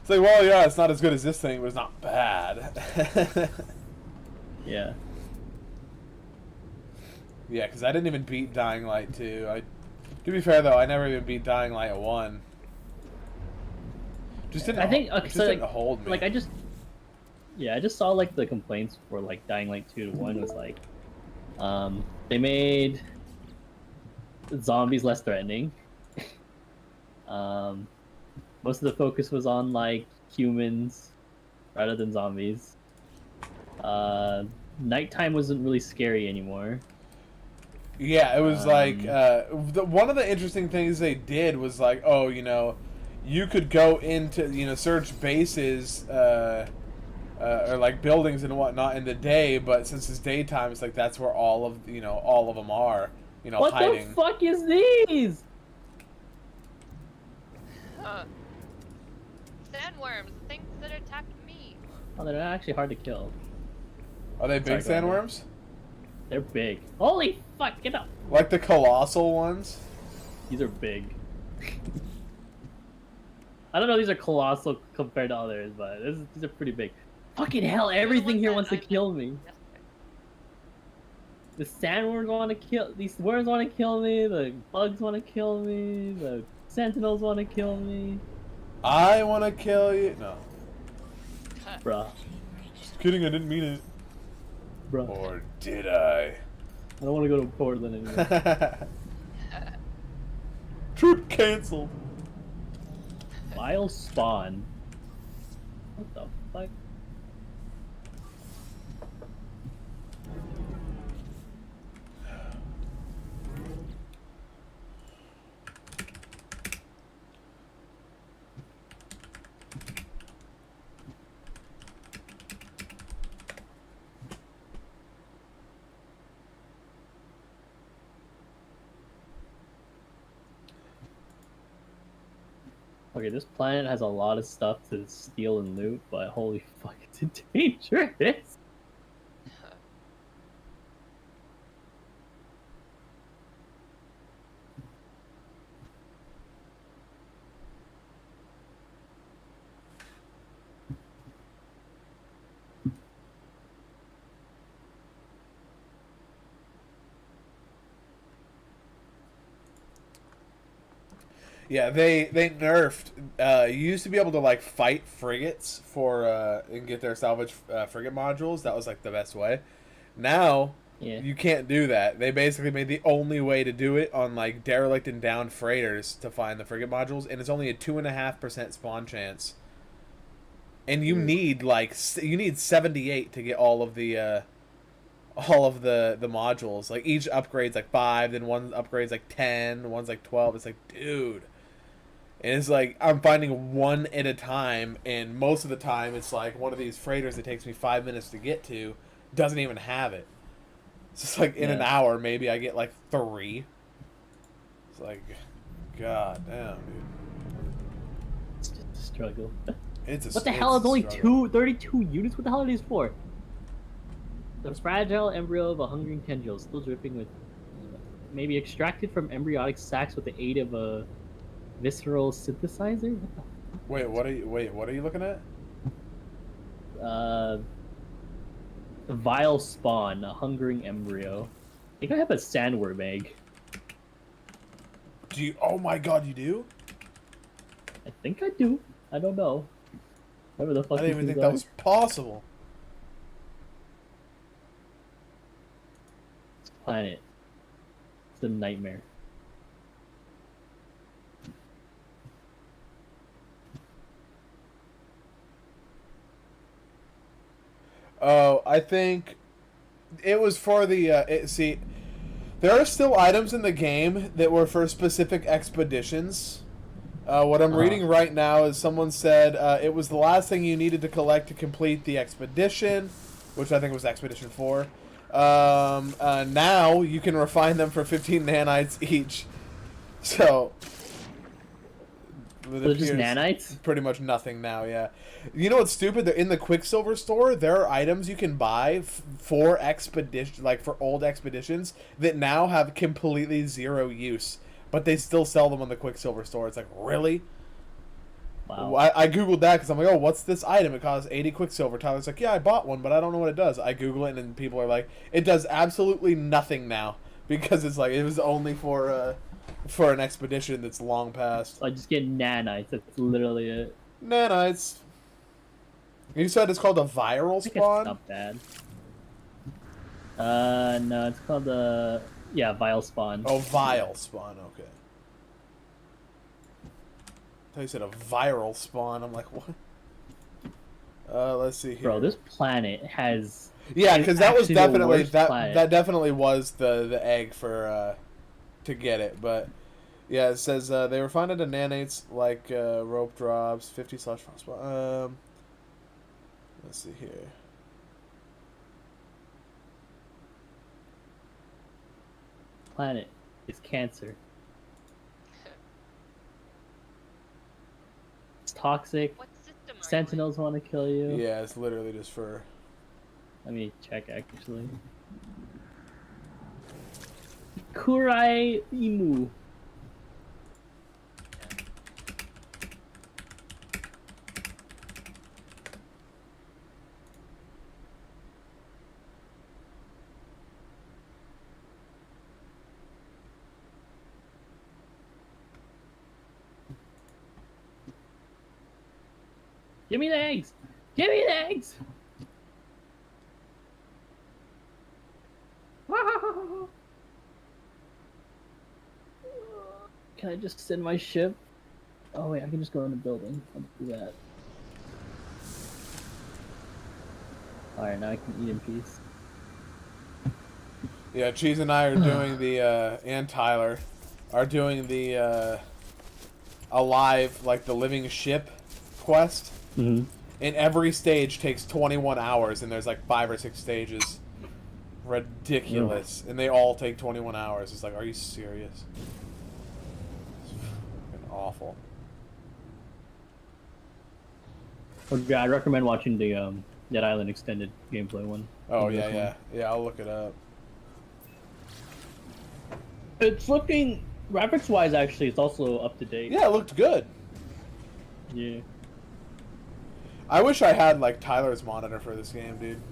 well, yeah, it's not as good as this thing, but it's not bad. Yeah. Yeah, because I didn't even beat Dying Light 2. To be fair, though, I never even beat Dying Light 1. Just didn't, I think it okay, just so didn't like, hold me. like I just saw like the complaints for like Dying Light 2 to 1 was like they made zombies less threatening. Most of the focus was on like humans rather than zombies. Nighttime wasn't really scary anymore. Yeah, it was like one of the interesting things they did was like, oh, you know, you could go into, you know, search bases or like buildings and whatnot in the day, but since it's daytime, it's like that's where all of them are, you know, What hiding. the fuck is these? Huh. Sandworms, things that attacked me. Oh, they're not actually hard to kill. Are they big Sorry, go ahead. sandworms? They're big. Holy fuck, get up! Like the colossal ones? These are big. I don't know if these are colossal compared to others, but these are pretty big. Fucking hell, everything here wants to kill me. The sandworms want to kill. These worms want to kill me. The bugs want to kill me. The sentinels want to kill me. I want to kill you. No. Bruh. Just kidding, I didn't mean it. Bruh. Or did I? I don't want to go to Portland anymore. Trip canceled. Vile spawn. What the fuck? Okay, this planet has a lot of stuff to steal and loot, but holy fuck, it's dangerous. Yeah, they nerfed. You used to be able to like fight frigates for and get their salvage frigate modules. That was like the best way. Now Yeah. you can't do that. They basically made the only way to do it on like derelict and downed freighters to find the frigate modules, and it's only a 2.5% spawn chance. And you need like 78 to get all of the modules. Like each upgrade's like 5, then one upgrade's like 10, one's like 12. It's like, dude. And it's like I'm finding one at a time, and most of the time it's like one of these freighters that takes me 5 minutes to get to doesn't even have it. It's just like in an hour maybe I get like 3. It's like, god damn, dude. It's just a struggle. What the hell is only 32 units? What the hell are these for? The fragile embryo of a hungering tendril, still dripping with, maybe extracted from embryonic sacs with the aid of a visceral synthesizer. What the? Wait, what are you looking at? A vile spawn, a hungering embryo. I think I have a sandworm egg. Do you? Oh my god, you do? I think I do. I don't know. Whatever the fuck I didn't even these think things that was possible. This planet. It's a nightmare. Oh, I think it was for the. See, there are still items in the game that were for specific expeditions. What I'm reading right now is someone said it was the last thing you needed to collect to complete the expedition, which I think was Expedition 4. Now you can refine them for 15 nanites each. So. They're just nanites? Pretty much nothing now, yeah. You know what's stupid? They're in the Quicksilver store, there are items you can buy for expedition, like for old expeditions, that now have completely zero use. But they still sell them on the Quicksilver store. It's like, really? Wow. I googled that because I'm like, oh, what's this item? It costs 80 Quicksilver. Tyler's like, yeah, I bought one, but I don't know what it does. I Google it, and then people are like, it does absolutely nothing now. Because it's like, it was only for an expedition that's long past. I just get nanites. That's literally it. Nanites. You said it's called a viral spawn? It's not bad. No, it's called the vile spawn. Oh, vile spawn. Okay. I thought you said a viral spawn. I'm like, what? Let's see here. Bro, this planet has. Yeah, because that was definitely planet. that definitely was the egg for to get it, but. Yeah, it says they were found into nanites like rope drops, 50/5 spot. Let's see here. Planet is cancer. It's toxic. What system are Sentinels want to kill you. Yeah, it's literally just for. Let me check actually. Kurai Imu. Give me the eggs! Give me the eggs! Can I just send my ship? Oh wait, I can just go in the building. I'll do that. Alright, now I can eat in peace. Yeah, Cheese and I are doing the and Tyler are doing the alive, like the living ship quest. Mm-hmm. And every stage takes 21 hours, and there's like 5 or 6 stages. Ridiculous. And they all take 21 hours. It's like, are you serious? It's fucking awful. Well, yeah, I recommend watching the Dead Island extended gameplay one. Oh, yeah. I'll look it up. It's looking graphics-wise. Actually, it's also up to date. Yeah, it looked good. Yeah. I wish I had like Tyler's monitor for this game, dude.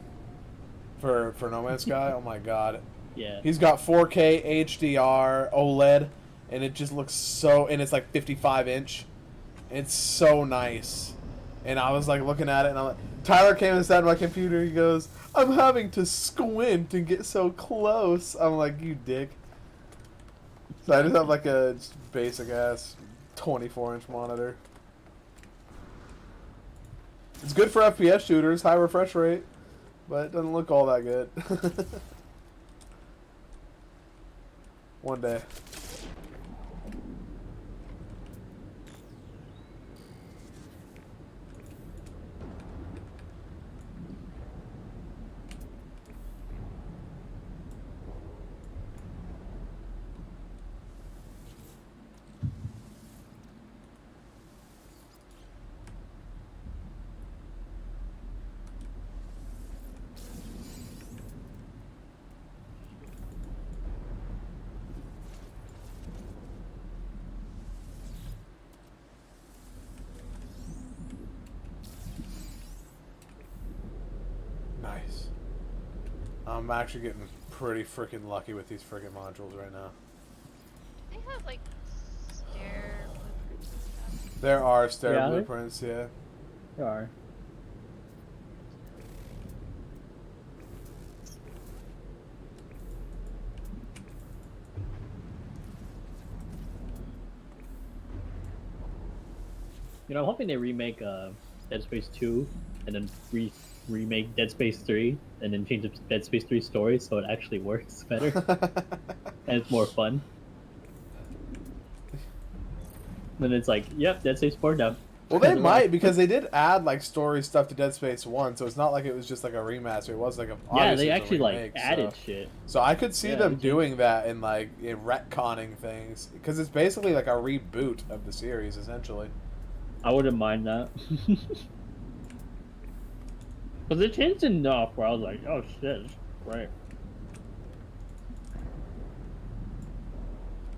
For No Man's Sky, oh my god. Yeah. He's got 4K HDR OLED, and it just looks so. And it's like 55-inch. It's so nice. And I was like looking at it, and I'm like, Tyler came inside my computer. He goes, "I'm having to squint and get so close." I'm like, "You dick." So I just have like a just basic ass 24-inch monitor. It's good for FPS shooters, high refresh rate, but it doesn't look all that good. One day. Nice. I'm actually getting pretty freaking lucky with these freaking modules right now. They have like stair blueprints and stuff. There are stair Yeah. blueprints, yeah. There are. You know, I'm hoping they remake Dead Space 2 and then remake Dead Space 3 and then change the Dead Space 3 story so it actually works better and it's more fun. Then it's like, yep, Dead Space 4 down. Well, they might, because they did add like story stuff to Dead Space 1, so it's not like it was just like a remaster. It was like a they actually remake, like added shit. So I could see them they doing that in like in retconning things, because it's basically like a reboot of the series essentially. I wouldn't mind that. But they changed enough where I was like, oh shit, it's great.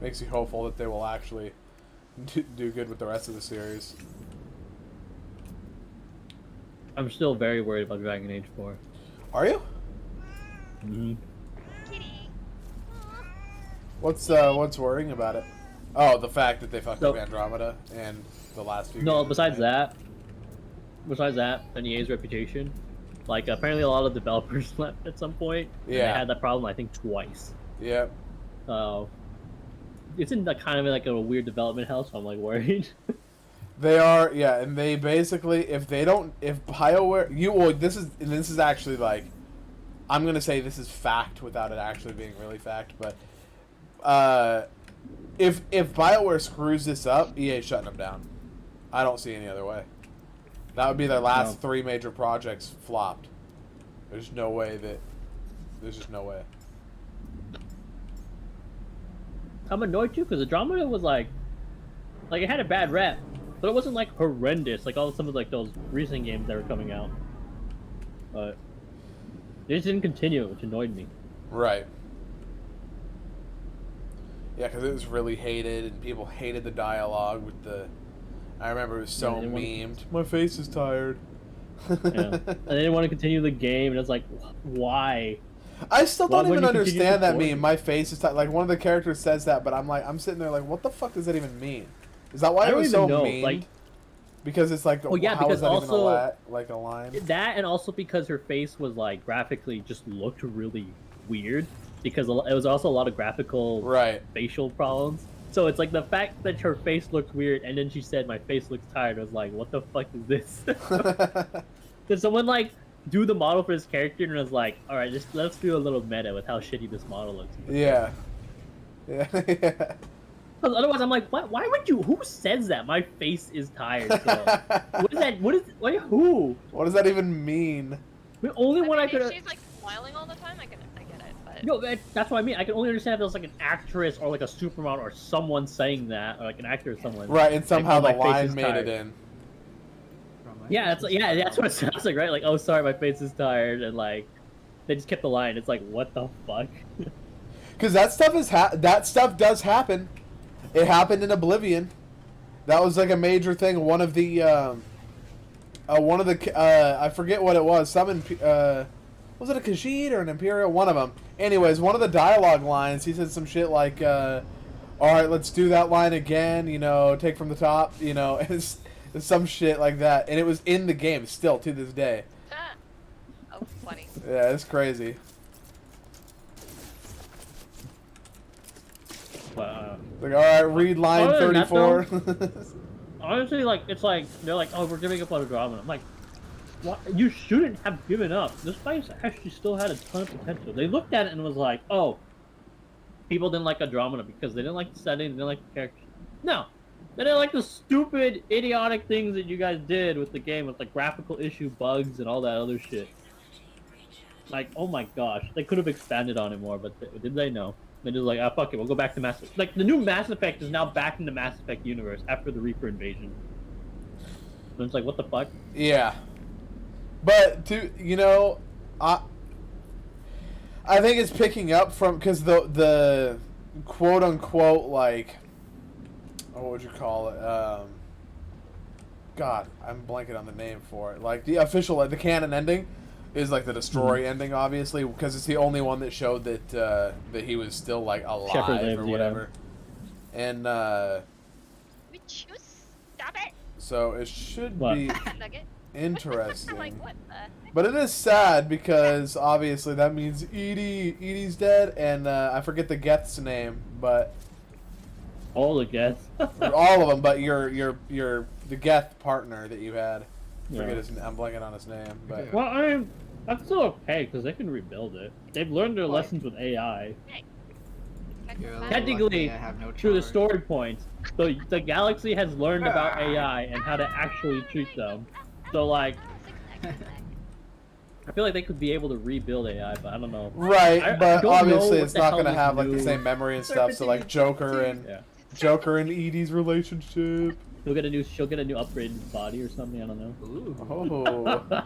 Makes you hopeful that they will actually do good with the rest of the series. I'm still very worried about Dragon Age 4. Are you? Mm-hmm. Kitty. What's worrying about it? Oh, the fact that they fucked up Andromeda and the last few. No, games, besides right? that, and EA's reputation. Like, apparently a lot of developers left at some point. Yeah. And they had that problem, I think, twice. Yep. It's in kind of like a weird development hell, so I'm like worried. They are, yeah, and they basically, if BioWare, this is actually like, I'm gonna say this is fact without it actually being really fact, but if BioWare screws this up, EA's shutting them down. I don't see any other way. That would be their last 3 major projects flopped. There's just no way. I'm annoyed too because Andromeda was like it had a bad rep, but it wasn't like horrendous like all some of like those recent games that were coming out. But they just didn't continue, which annoyed me. Right. Yeah, because it was really hated, and people hated the dialogue with the. I remember it was so memed. My face is tired. Yeah. And they didn't want to continue the game, and it's like, why? I still don't even understand that meme. My face is tired. Like one of the characters says that, but I'm sitting there like, what the fuck does that even mean? Is that why it was so memed? Like, because it's like, oh yeah, how because is that also even like a line? That, and also because her face was like graphically just looked really weird. Because it was also a lot of graphical facial problems. So it's like the fact that her face looked weird, and then she said, "My face looks tired." I was like, "What the fuck is this?" Did someone like do the model for this character and was like, "All right, just let's do a little meta with how shitty this model looks." Yeah. Yeah. Because otherwise, I'm like, what? Why would you? Who says that? My face is tired. What is that? Who? What does that even mean? The only one I could. If she's like smiling all the time, I get it. But no, that's what I mean. I can only understand if it was like an actress or like a supermodel or someone saying that, or like an actor or someone. Right, and somehow like, the line made it in. Yeah, that's what it sounds like, right? Like, oh, sorry, my face is tired, and like, they just kept the line. It's like, what the fuck? Because that stuff does happen. It happened in Oblivion. That was like a major thing. One of the I forget what it was. Was it a Khajiit or an Imperial? One of them. Anyways, one of the dialogue lines, he said some shit like, all right, let's do that line again, take from the top, it's some shit like that. And it was in the game still to this day. Oh, funny. Yeah, it's crazy. Like, all right, read line 34. Honestly, like, it's like, they're like, oh, we're giving up on Andromeda. I'm like, what? You shouldn't have given up. This place actually still had a ton of potential. They looked at it and was like, oh, people didn't like Andromeda because they didn't like the setting, they didn't like the characters. No. They didn't like the stupid, idiotic things that you guys did with the game, with the graphical issue bugs and all that other shit. Like, oh my gosh. They could have expanded on it more, but did they? No. They're just like, ah, fuck it, we'll go back to Mass Effect. Like, the new Mass Effect is now back in the Mass Effect universe after the Reaper invasion. So it's like, what the fuck? Yeah. But, I think it's picking up from, because the quote-unquote, like, what would you call it? God, I'm blanking on the name for it. Like, the official, like, the canon ending is, like, the Destroy ending, obviously, because it's the only one that showed that that he was still, like, alive or whatever. Yeah. And, would you stop it? So it should be interesting. Like, what the? But it is sad because obviously that means Edie's dead, and I forget the Geth's name, but all the Geths, all of them. But your the Geth partner that you had. Yeah. Forget his. I'm blanking on his name, but Well, I mean, that's still okay because they can rebuild it. They've learned their lessons with AI. You're a little Technically, lucky I have no through the charge. story points, the galaxy has learned about AI and how to actually treat them. So like, I feel like they could be able to rebuild AI, but I don't know. right. I But don't obviously, know it's what the not hell gonna this have like the new- same memory and stuff. So like Joker and Edie's relationship. She'll get a new upgraded body or something. I don't know. Ooh. Oh.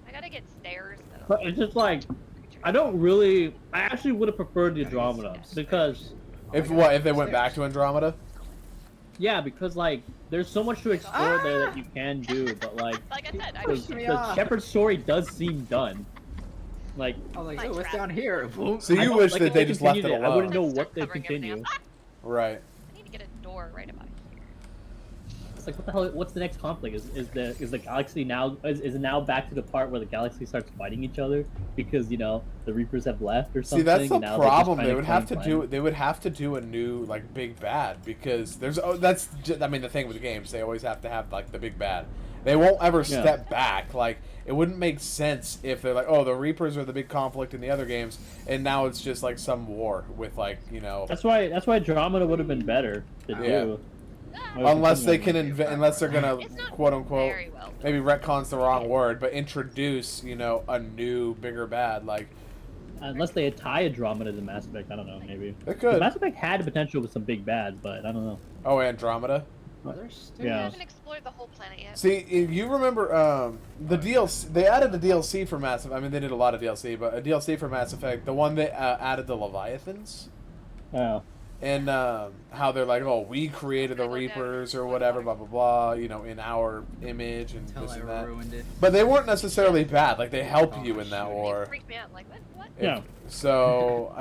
I gotta get stairs. Though. But it's just like, I don't really. I actually would have preferred the Andromeda because, If they went back to Andromeda? yeah, because like there's so much to explore there that you can do, but like Like I said, I the, wish me the off. Shepard's story does seem done. Like, I was like, My oh, what's trap. down here? Boom. So I you don't- wish like, that if they just left it continued I alone. wouldn't know Start what they covering everything continue. up. Right. I need to get a door right about here. It's like, what the hell? What's the next conflict? Is the galaxy now is it now back to the part where the galaxy starts fighting each other because the Reapers have left or something? See, that's the and now they're just problem. trying They to would have to claim do. land? They would have to do a new like big bad because there's. Oh, that's. I mean, the thing with the games, they always have to have like the big bad. They won't ever Yeah. step back. Like it wouldn't make sense if they're like, oh, the Reapers are the big conflict in the other games, and now it's just like some war with like That's why Andromeda would have been better to Yeah. do. unless they can unless they're gonna It's not quote unquote very well. maybe retcon's the wrong word, but introduce a new bigger bad like Unless they tie Andromeda to Mass Effect, I don't know, maybe. it could. Mass Effect had potential with some big bads, but I don't know. Oh, Andromeda. Are there stairs? I Yeah. haven't explored the whole planet yet. See, if you remember the DLC, they added a DLC for Mass Effect. I mean, they did a lot of DLC, but a DLC for Mass Effect, the one that added the Leviathans, Oh. and how they're like, oh, we created the Reapers or whatever, blah blah blah, in our image and Until this I and that. ruined it. But they weren't necessarily bad. Like they help Oh, you in that shoot. war. They freaked me out. Like what? If- Yeah. So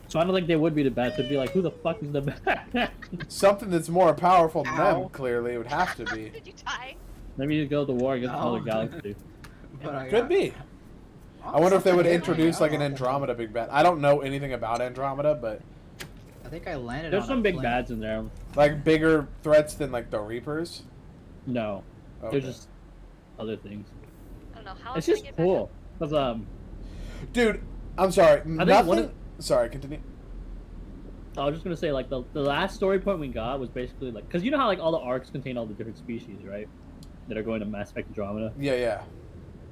So I don't think they would be the bad. It'd be like, who the fuck is the bad? something that's more powerful than them. Ow. Clearly, it would have to be. Did you die? Maybe you go to war against No. another galaxy. But I Could got- be. Oh, I wonder if they would something introduce like an hit me. Andromeda big bad. I don't know anything about Andromeda, but I think I landed There's on some a big plane. bads in there. like bigger threats than like the Reapers. No, Okay. there's just other things. I don't know how. It's I'm just gonna get back cool. up. Cause Dude, I'm sorry. think Nothing. one of- Sorry, continue. I was just gonna say, like, the last story point we got was basically like, cause you know how like all the arcs contain all the different species, right? That are going to Mass Effect Andromeda. Yeah, yeah.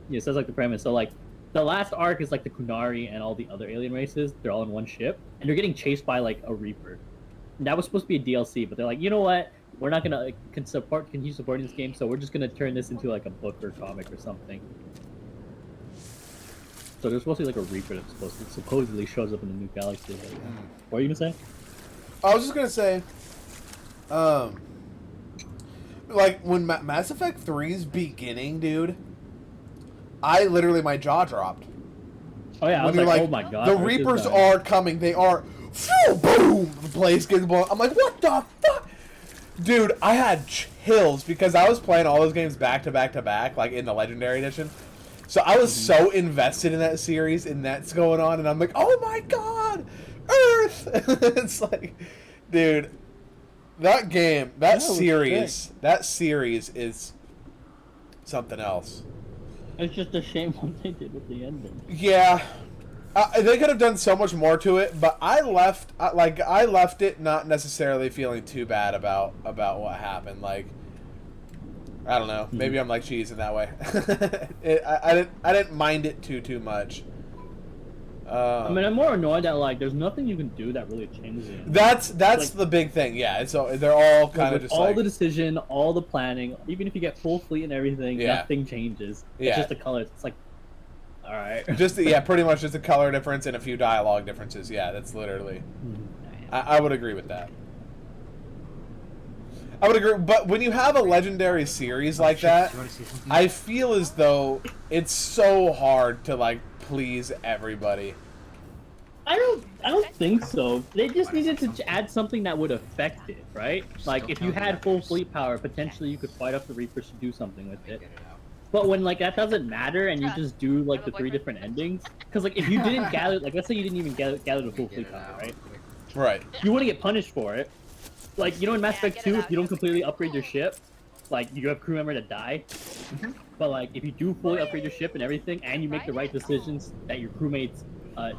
Yeah, so that's like the premise. So like, the last arc is like the Kunari and all the other alien races. They're all in one ship, and they're getting chased by like a Reaper. And that was supposed to be a DLC, but they're like, you know what? We're not gonna continue supporting this game, so we're just gonna turn this into like a book or comic or something. So there's supposed to be like a Reaper that supposedly shows up in the new galaxy. Like, what are you gonna say? I was just gonna say, like when Mass Effect 3's beginning, dude, I literally my jaw dropped. Oh yeah, I When was you're like, like, oh my god. the where's this Reapers guy? are coming. They are. Boom! The place gets blown. I'm like, what the fuck? Dude, I had chills because I was playing all those games back to back to back, like in the Legendary Edition. So I was so invested in that series, and that's going on, and I'm like, oh my god, Earth! It's like, dude, that game, that series is something else. It's just a shame what they did with the ending. Yeah, they could have done so much more to it, but I left it not necessarily feeling too bad about what happened. Like, I don't know, maybe I'm like cheese in that way. I didn't mind it too much. I mean, I'm more annoyed that like there's nothing you can do that really changes it. That's Like- the big thing. Yeah, they're all kind of With just all like the decision, all the planning, even if you get full fleet and everything, Yeah. nothing changes. Yeah. It's just the colors. It's like, all right. just pretty much just a color difference and a few dialogue differences. Yeah, that's literally. I would agree with that. I would agree, but when you have a legendary series like that, You wanna see something? I feel as though it's so hard to like please everybody. I don't think so. They just needed to add something that would affect it, right? Like if you had full fleet power, potentially you could fight off the Reapers to do something with it. Get it out. But when like that doesn't matter and you just do like the 3 different endings, because like if you didn't gather, like let's say you didn't even gather the full Get fleet it power, out. right? Right. You wouldn't get punished for it. Like, you know in Mass Yeah, Effect get it 2, out. if you don't completely upgrade your ship, like you have a crew member that die, but like if you do fully upgrade your ship and everything, and you make the right decisions that your crewmates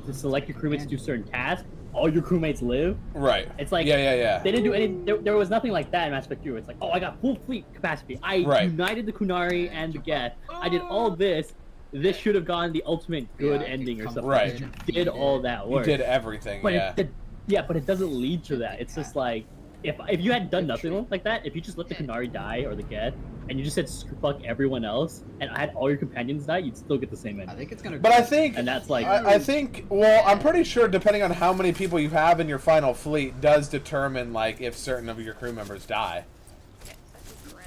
to select your crewmates to do certain tasks, all your crewmates live. Right. It's like yeah. they didn't do any. There was nothing like that in Mass Effect 2. It's like, oh, I got full fleet capacity. I united the Kunari and the Geth. I did all this. This should have gone the ultimate good ending or something. Right. You did all that work. You did everything. But yeah. But it doesn't lead to that. It's just like if you had done nothing like that, if you just let the Kunari die or the Geth, and you just said fuck everyone else, and had all your companions die, you'd still get the same ending. I think it's gonna. But I think, and that's like, I think. Well, I'm pretty sure depending on how many people you have in your final fleet does determine like if certain of your crew members die.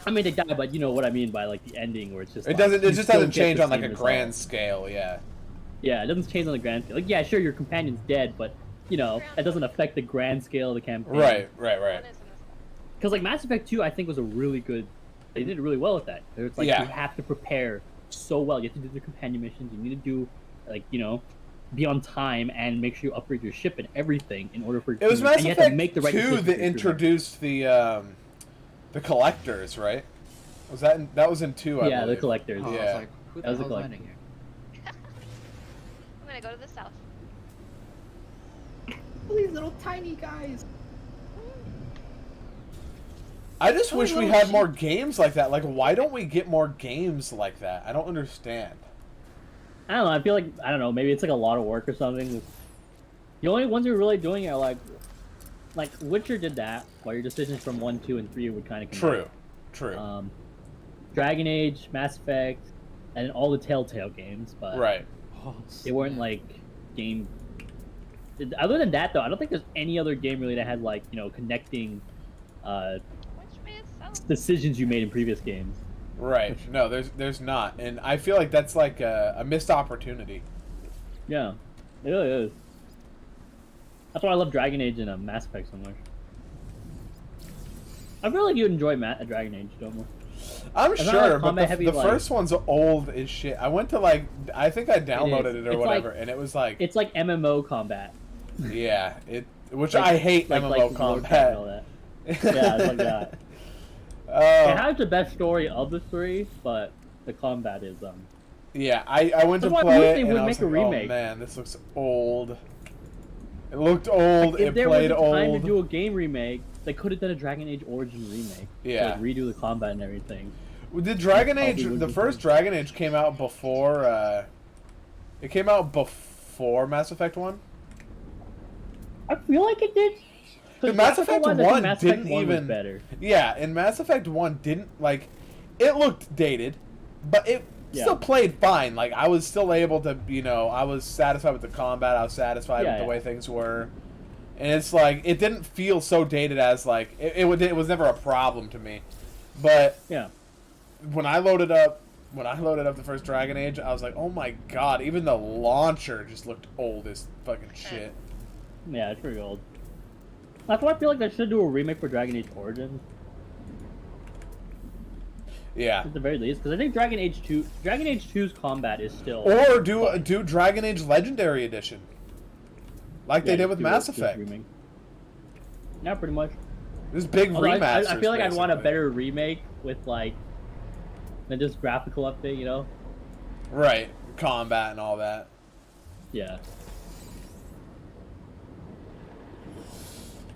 I mean, they die, but you know what I mean by like the ending, where it's just It like, doesn't. It just doesn't get change the on like a same grand result. scale. Yeah. Yeah, it doesn't change on the grand scale. Like, yeah, sure, your companion's dead, but you know that doesn't affect the grand scale of the campaign. Right. Because like Mass Effect 2, I think was a really good. They did really well with that. It's like you have to prepare so well. You have to do the companion missions. You need to do like be on time and make sure you upgrade your ship and everything in order for. It was Mass Effect Effect 2 that introduced the collectors, right? Was that was in 2? I Yeah, believe. the collectors. Oh, Yeah. I was like, who the That was a hell's collector. landing here? I'm gonna go to the south. These little tiny guys. I just wish we had more games like that. Like, why don't we get more games like that? I don't understand. I don't know. I feel like I don't know. Maybe it's like a lot of work or something. The only ones who are really doing it are like Witcher did that, while your decisions from 1, 2, and 3 would kind of True. Dragon Age, Mass Effect, and then all the Telltale games, but Right. they weren't like game. Other than that, though, I don't think there's any other game really that had like connecting Which way is south? decisions you made in previous games. Right. No, there's not, and I feel like that's like a missed opportunity. Yeah, it really is. That's why I love Dragon Age and Mass Effect so much. I feel like you enjoy Dragon Age, don't you? I'm It's not sure, like but combat heavy, the like- first one's old as shit. I went to I think I downloaded it or It's whatever, like- and it was like, It's like MMO combat. yeah, which Like- I hate like MMO Warcraft combat. and all that. Yeah, it's like that. Oh, It has the best story of the three, but the combat is yeah, I went to That's why I play wish it, they and would I was make a like, oh remake. man, this looks old. It looked old. If It there was played a time old. to do a game remake, they could have done a Dragon Age Origin remake. Yeah. To, like, redo the combat and everything. Did Dragon Probably Age? would The be first fun. Dragon Age came out before. It came out before Mass Effect 1. I feel like it did. 'Cause Mass graphical Effect wise, I think 1 Mass Effect didn't 1 was even- better. Yeah, and Mass Effect 1 didn't like. It looked dated, but it still played fine. Like I was still able to, I was satisfied with the combat. I was satisfied with the way things were, and it's like it didn't feel so dated as like it was never a problem to me. But Yeah. when I loaded up the first Dragon Age, I was like, oh my god! Even the launcher just looked old as fucking shit. Yeah, it's pretty old. That's why I feel like they should do a remake for Dragon Age Origins. Yeah. At the very least, because I think Dragon Age 2's combat is still. Or do Dragon Age Legendary Edition, like they did with Mass Effect. Remake. Yeah, pretty much. This big Although remasters. I feel like I'd want a basically. better remake with like than just graphical update, Right, combat and all that. Yeah.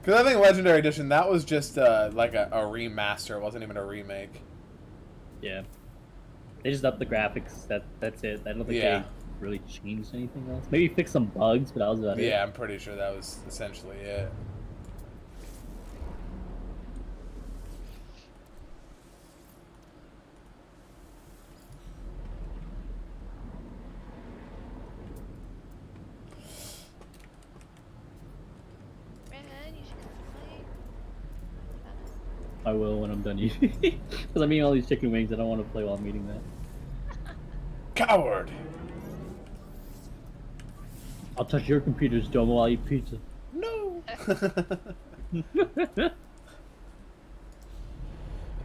Because I think Legendary Edition, that was just like a remaster. It wasn't even a remake. Yeah. They just upped the graphics. That's it. I don't think Yeah. they really changed anything else. Maybe fix some bugs, but that was about it. Yeah, I'm pretty sure that was essentially it. Ren, you should come play. I will when I'm done eating. Because I'm eating all these chicken wings. I don't want to play while I'm eating that. Coward! I'll touch your computers, Domo, while I eat pizza. No!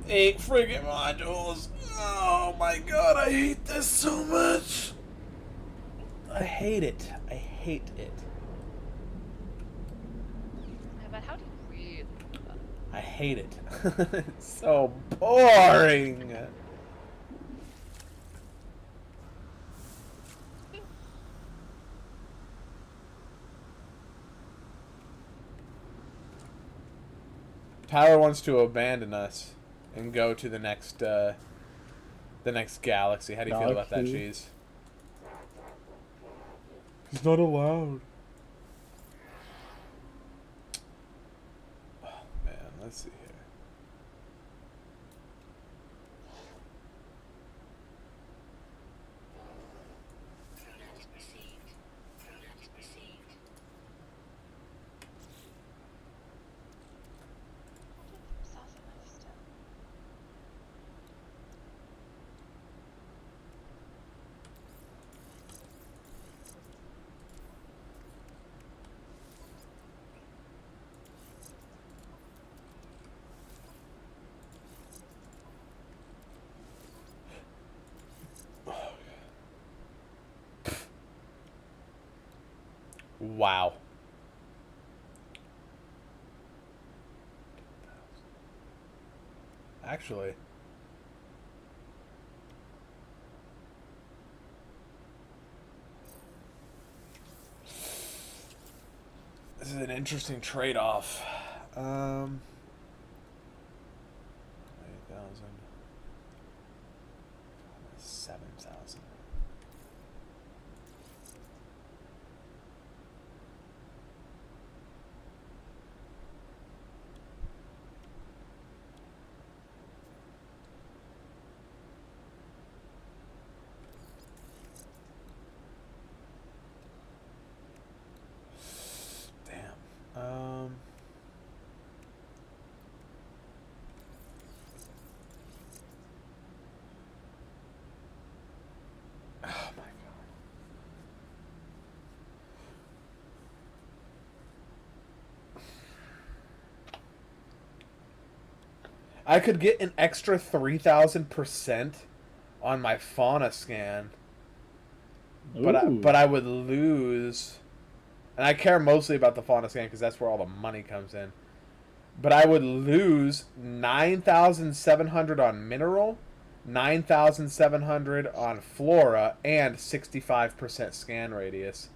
8 friggin' modules! Oh my god, I hate this so much! I hate it. I hate it. Yeah, but how do you read? I hate it. It's so boring. Tyler wants to abandon us and go to the next galaxy. How do you feel about that, Galaxy? Cheese? He's not allowed. Oh man, let's see here. Saw some other stuff. Wow. Actually, this is an interesting trade-off. 8,000. 7,000. Damn. Oh my god. I could get an extra 3,000% on my fauna scan, but I would lose. And I care mostly about the fauna scan because that's where all the money comes in. But I would lose 9,700 on mineral, 9,700 on flora, and 65% scan radius.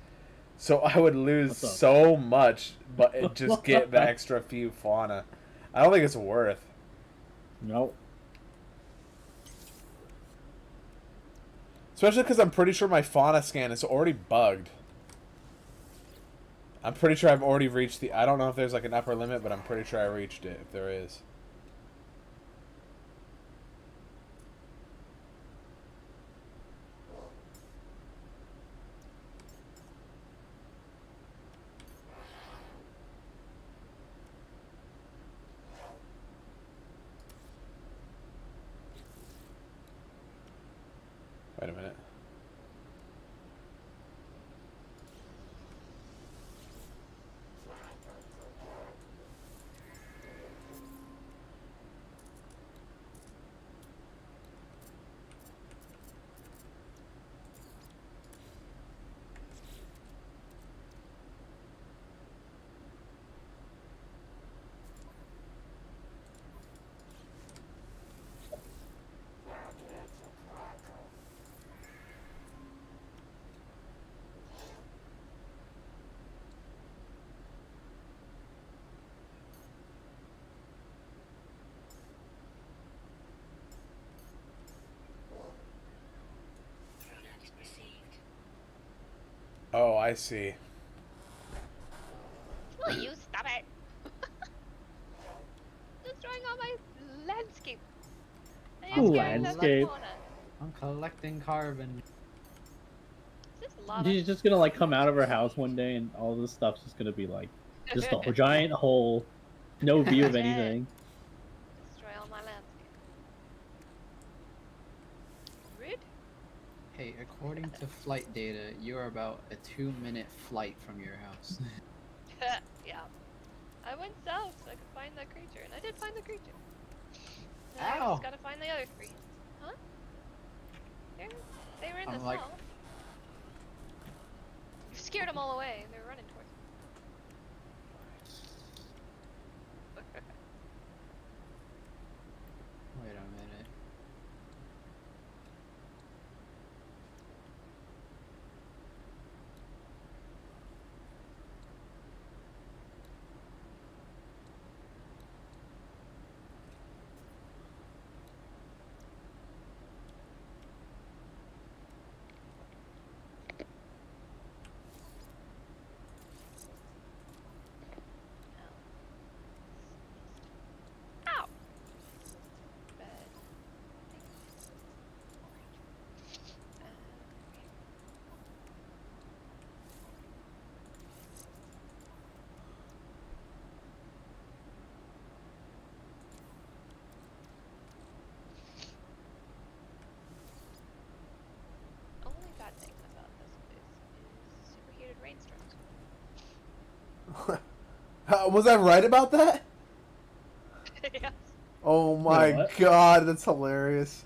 So I would lose so much, but it just get the extra few fauna. I don't think it's worth. Nope. Especially because I'm pretty sure my fauna scan is already bugged. I'm pretty sure I've already reached the... I don't know if there's like an upper limit, but I'm pretty sure I reached it, if there is. Wait a minute. Oh, I see. Will you stop it? Destroying all my landscape. I am scaring the Landscape. fauna. I'm collecting carbon. Is this lava? She's just gonna like come out of her house one day and all this stuff's just gonna be like just a giant hole, no view of anything. Destroy all my landscape. Rude. Hey, according to flight data, you're about a 2-minute flight from your house. Yeah. I went south so I could find that creature, and I did find the creature. Now I Ow! just gotta find the other 3. Huh? They were in the I'm like- south. You scared them all away, and they were running towards me. Was I right about that? Yes. Oh my what? god, that's hilarious.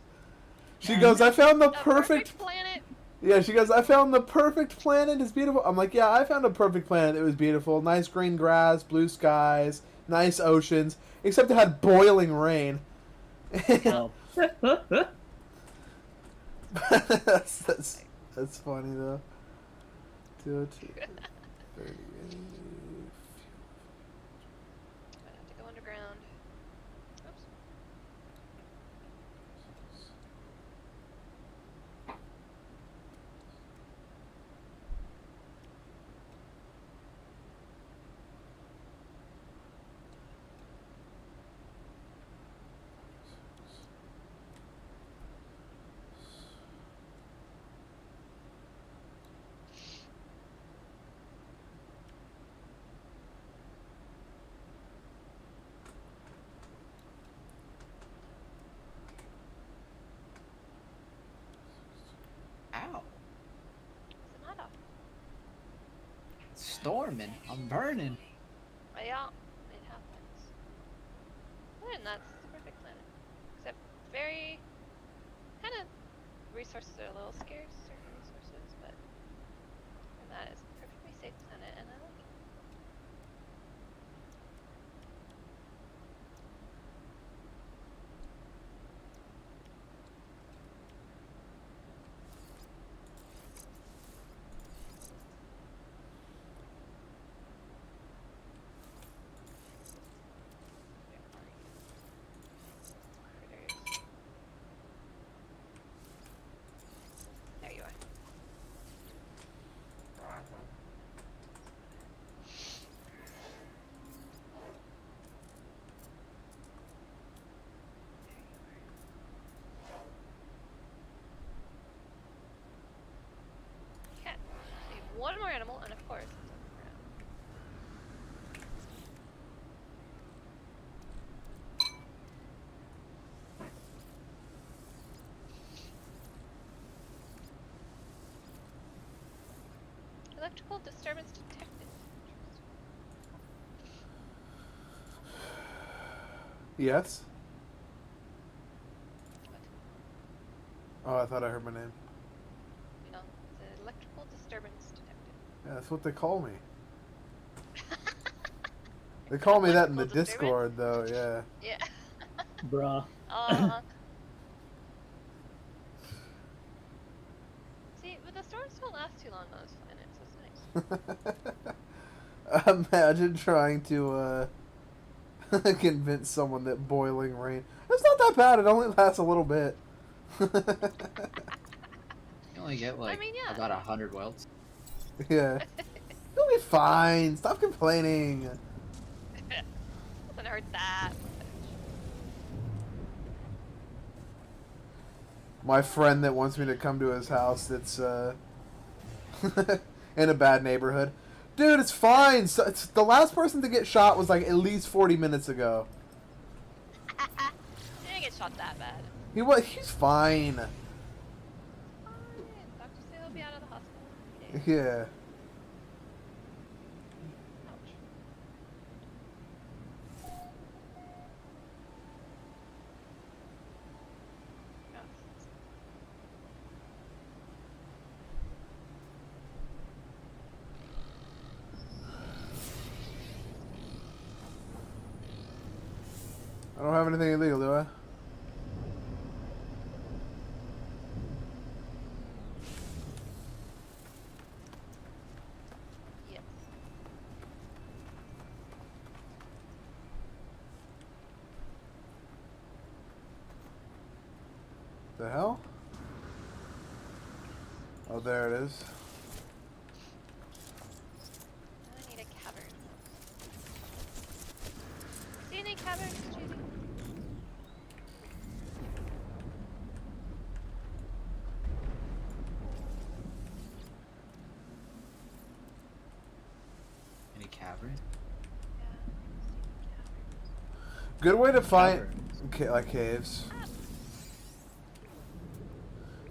She goes, I found the A perfect... planet. Yeah, she goes, I found the perfect planet. It's beautiful. I'm like, yeah, I found a perfect planet. It was beautiful. Nice green grass, blue skies, nice oceans. Except it had boiling rain. Oh. That's funny, though. 202. 38. Might have to go underground. Oops. Ow. What's the matter? It's storming. I'm burning. Well, yeah, it happens. And that's the perfect planet. Except very kind of resources are a little scarce, certain resources, but and that is a perfectly safe planet, and I like it. Critters. There you are. Okay. Need one more animal, and of course, it's on the ground. Electrical disturbance detected. Yes? What? Oh, I thought I heard my name. No, it's electrical disturbance detected. Yeah, that's what they call me. They call me that in the Electrical disturbance? Discord, though, yeah. Yeah. Bruh. See, but the storms don't last too long on this planet, so it's nice. Imagine trying to convince someone that boiling rain. It's not that bad. It only lasts a little bit. You only get like mean, yeah. about 100 welts. Yeah. You'll be fine. Stop complaining. Doesn't hurt that much. My friend that wants me to come to his house that's in a bad neighborhood. Dude, it's fine. So, the last person to get shot was like at least 40 minutes ago. He didn't get shot that bad. He's fine. Fine. Doctors say he'll be out of the hospital in 3 days. Yeah. Ouch. I don't have anything illegal, do I? Yes. The hell? Oh, there it is. I need a cavern. See any caverns, Judy? Any cavern? Yeah. Caverns. Good way to find Caverns. like caves.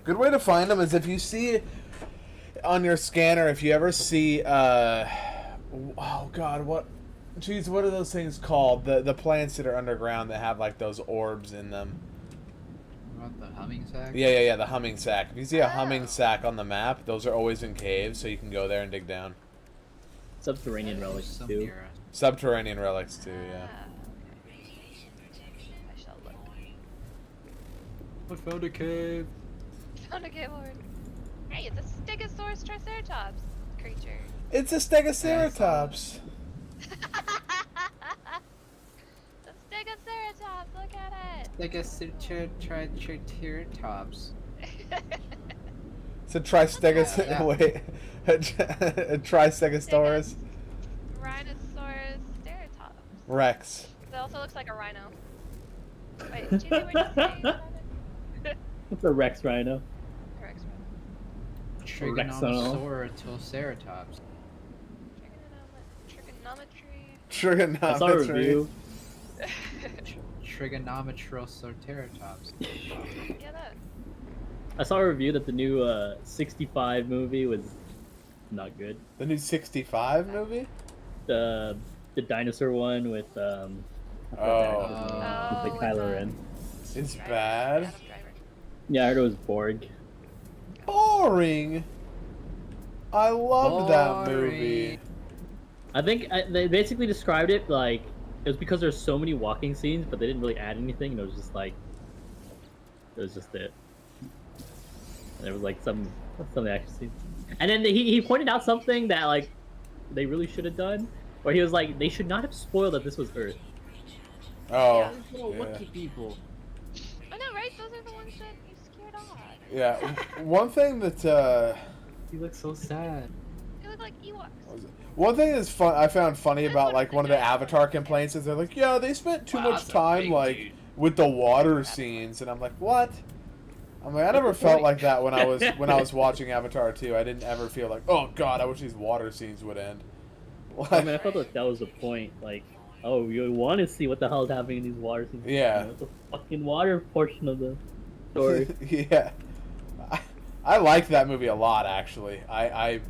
Good way to find them is if you see on your scanner, if you ever see Oh God, what? Jeez, what are those things called? The plants that are underground that have like those orbs in them. What about the humming sack? Yeah. The humming sack. If you see a humming Oh. sack on the map, those are always in caves, so you can go there and dig down. Subterranean relics Some too. near us. Subterranean relics too. Yeah. I shall look. I found a cave. Found a keyboard. Hey, it's a Stegosaurus triceratops creature. It's a Stegoceratops. The Stegoceratops, look at it! Like a triceratops. It's a Tristegosaurus. Yeah. Wait, a Tristegosaurus Rhinosaurus Ceratops. Rex. It also looks like a rhino. Wait, Cheesy, were you saying about it? It's a Rex Rhino. Rex Trigonomosaurus. Trigonometry. I saw a review. Trigonometroceratops. Yeah, that. I saw a review that the new 65 movie was not good. The new 65 movie? The dinosaur one with Oh. with Oh, the with Kylo Ren. It's Driver. bad. Adam Driver. Yeah, I heard it was Borg. Boring. I loved that movie. Boring. I think they basically described it like it was because there's so many walking scenes, but they didn't really add anything. And it was just like it was just it. And there was like some action scenes, and then he pointed out something that like they really should have done, where he was like they should not have spoiled that this was Earth. Oh. Little Yeah. Wookiee people. I know, right? Those are the ones that you scared off. Yeah. One thing that He looks so sad. They look like Ewoks. one thing that's fun I found funny about like one of the Avatar complaints is they're like, yeah, they spent too Wow, much that's a time big like dude. with the water scenes, and I'm like, what? I'm like, I never felt like that when I was watching Avatar 2. I didn't ever feel like, oh God, I wish these water scenes would end. I mean, I thought that was the point. Like, oh, you want to see what the hell is happening in these water scenes? Yeah. You know, the fucking water portion of the story. Yeah, I like that movie a lot. Actually, I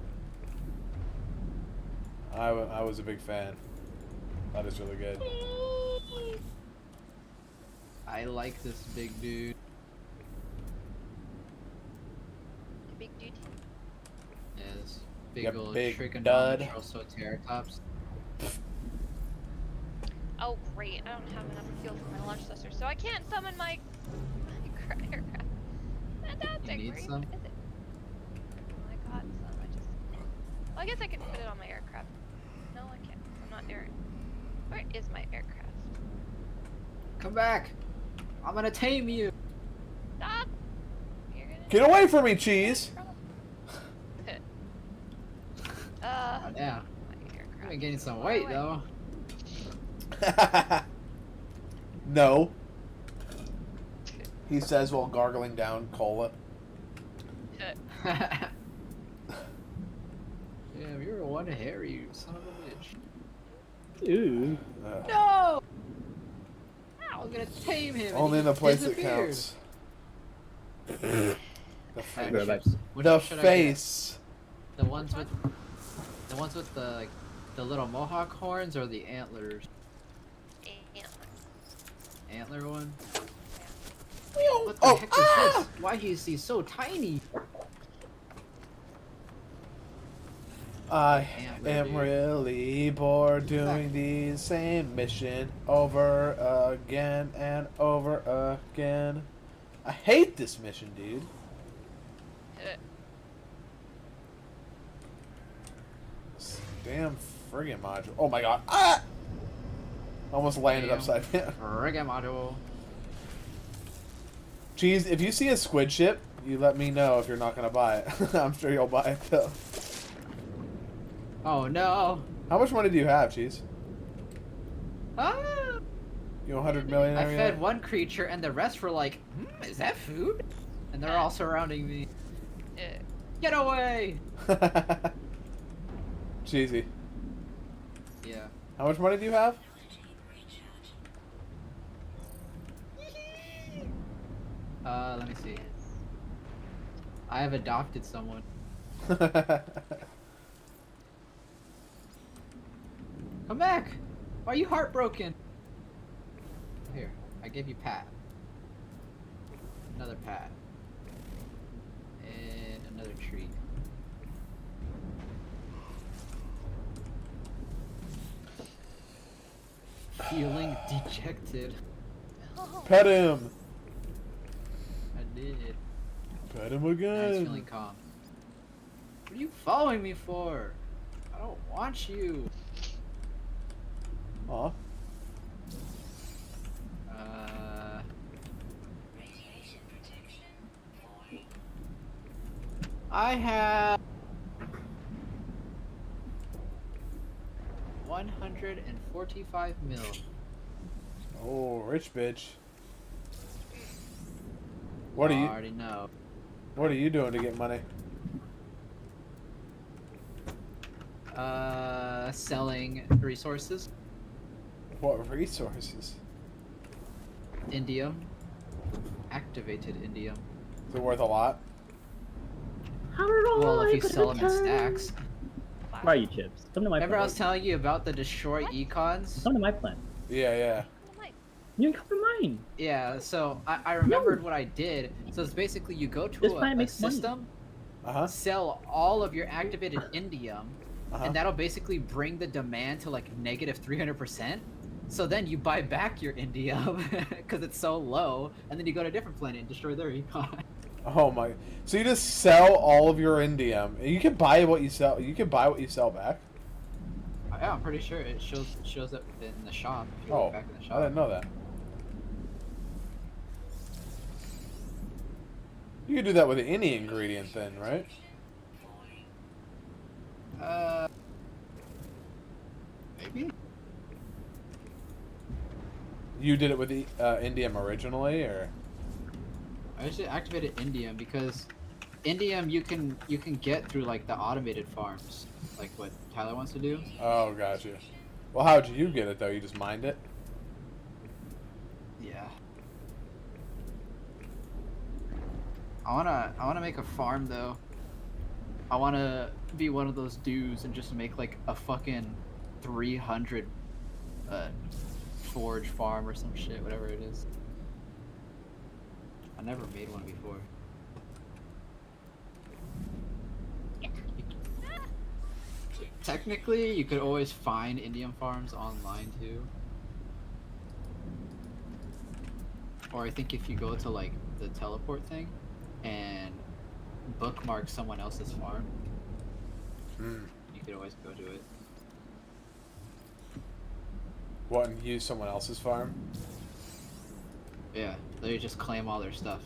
was a big fan. That is really good. I like this big dude. The big dude. Yes. Big Yep, old big dud. Trigonometroceratops. Oh, great. I don't have enough fuel for my launch thruster, so I can't summon my aircraft. Fantastic. need Where some? is it? Oh, I got some. I just. Well, I guess I could put it on my aircraft. No, I can't. I'm not near it. Where is my aircraft? Come back! I'm gonna tame you! Stop! You're gonna Get away from me, cheese! Oh, yeah. My aircraft. I've been getting some Far weight away. though. No. He says while gargling down cola. Yeah, you're one hairy, you son of a bitch. Ooh. No! I'm gonna tame him. and Only he in the place that disappeared. counts. The Alright, Right back. which The one should I get? face. The ones with the like the little mohawk horns or the antlers? Antler one? What the Oh, heck is this? Why is he so tiny? I Antler, am dude. really bored doing the same mission over again and over again. I hate this mission, dude. This damn friggin' module. Oh my god. Ah! Almost landed Damn. upside down. Rigamado. Cheese, if you see a squid ship, you let me know if you're not gonna buy it. I'm sure you'll buy it though. Oh no! How much money do you have, Cheese? Ah! You 100 million? I fed one creature and the rest were like, is that food? And they're all surrounding me. Get away! Cheesy. Yeah. How much money do you have? Let me see. I have adopted someone. Come back! Why are you heartbroken? Here, I gave you pat. Another pat. And another treat. Feeling dejected. Pet him. I did. Pet him Now he's again. feeling calm. What are you following me for? I don't want you. Aw. I have 145 mil. Oh, rich bitch. What are I you? already know. What are you doing to get money? Selling resources. What resources? Indium. Activated indium. Is it worth a lot? Well, if you sell them in stacks. Why are you chips? Come to my Remember I planet. was telling you about the destroy What? econs? Come to my planet. Yeah, yeah. You can come to mine. Yeah, so I remembered what I did. So it's basically you go This to planet a makes money. system, Uh-huh. sell all of your activated indium, Uh-huh. and that'll basically bring the demand to like negative 300%. So then you buy back your indium because it's so low, and then you go to a different planet and destroy their econ. Oh my. So you just sell all of your indium. And you can buy what you sell. You can buy what you sell back. Yeah, I'm pretty sure it shows up in the shop if you Oh, look back in the shop. I didn't know that. You can do that with any ingredient then, right? Maybe. You did it with the indium originally, or? I just activated indium because indium you can get through like the automated farms, like what Tyler wants to do. Oh, gotcha. Well, how'd you get it though? You just mined it? Yeah. I wanna make a farm though. I wanna be one of those dudes and just make like a fucking 300 forge farm or some shit, whatever it is. I never made one before. Technically, you could always find indium farms online too. Or I think if you go to like the teleport thing and bookmark someone else's farm, you could always go to it. What, and use someone else's farm? Yeah, they just claim all their stuff.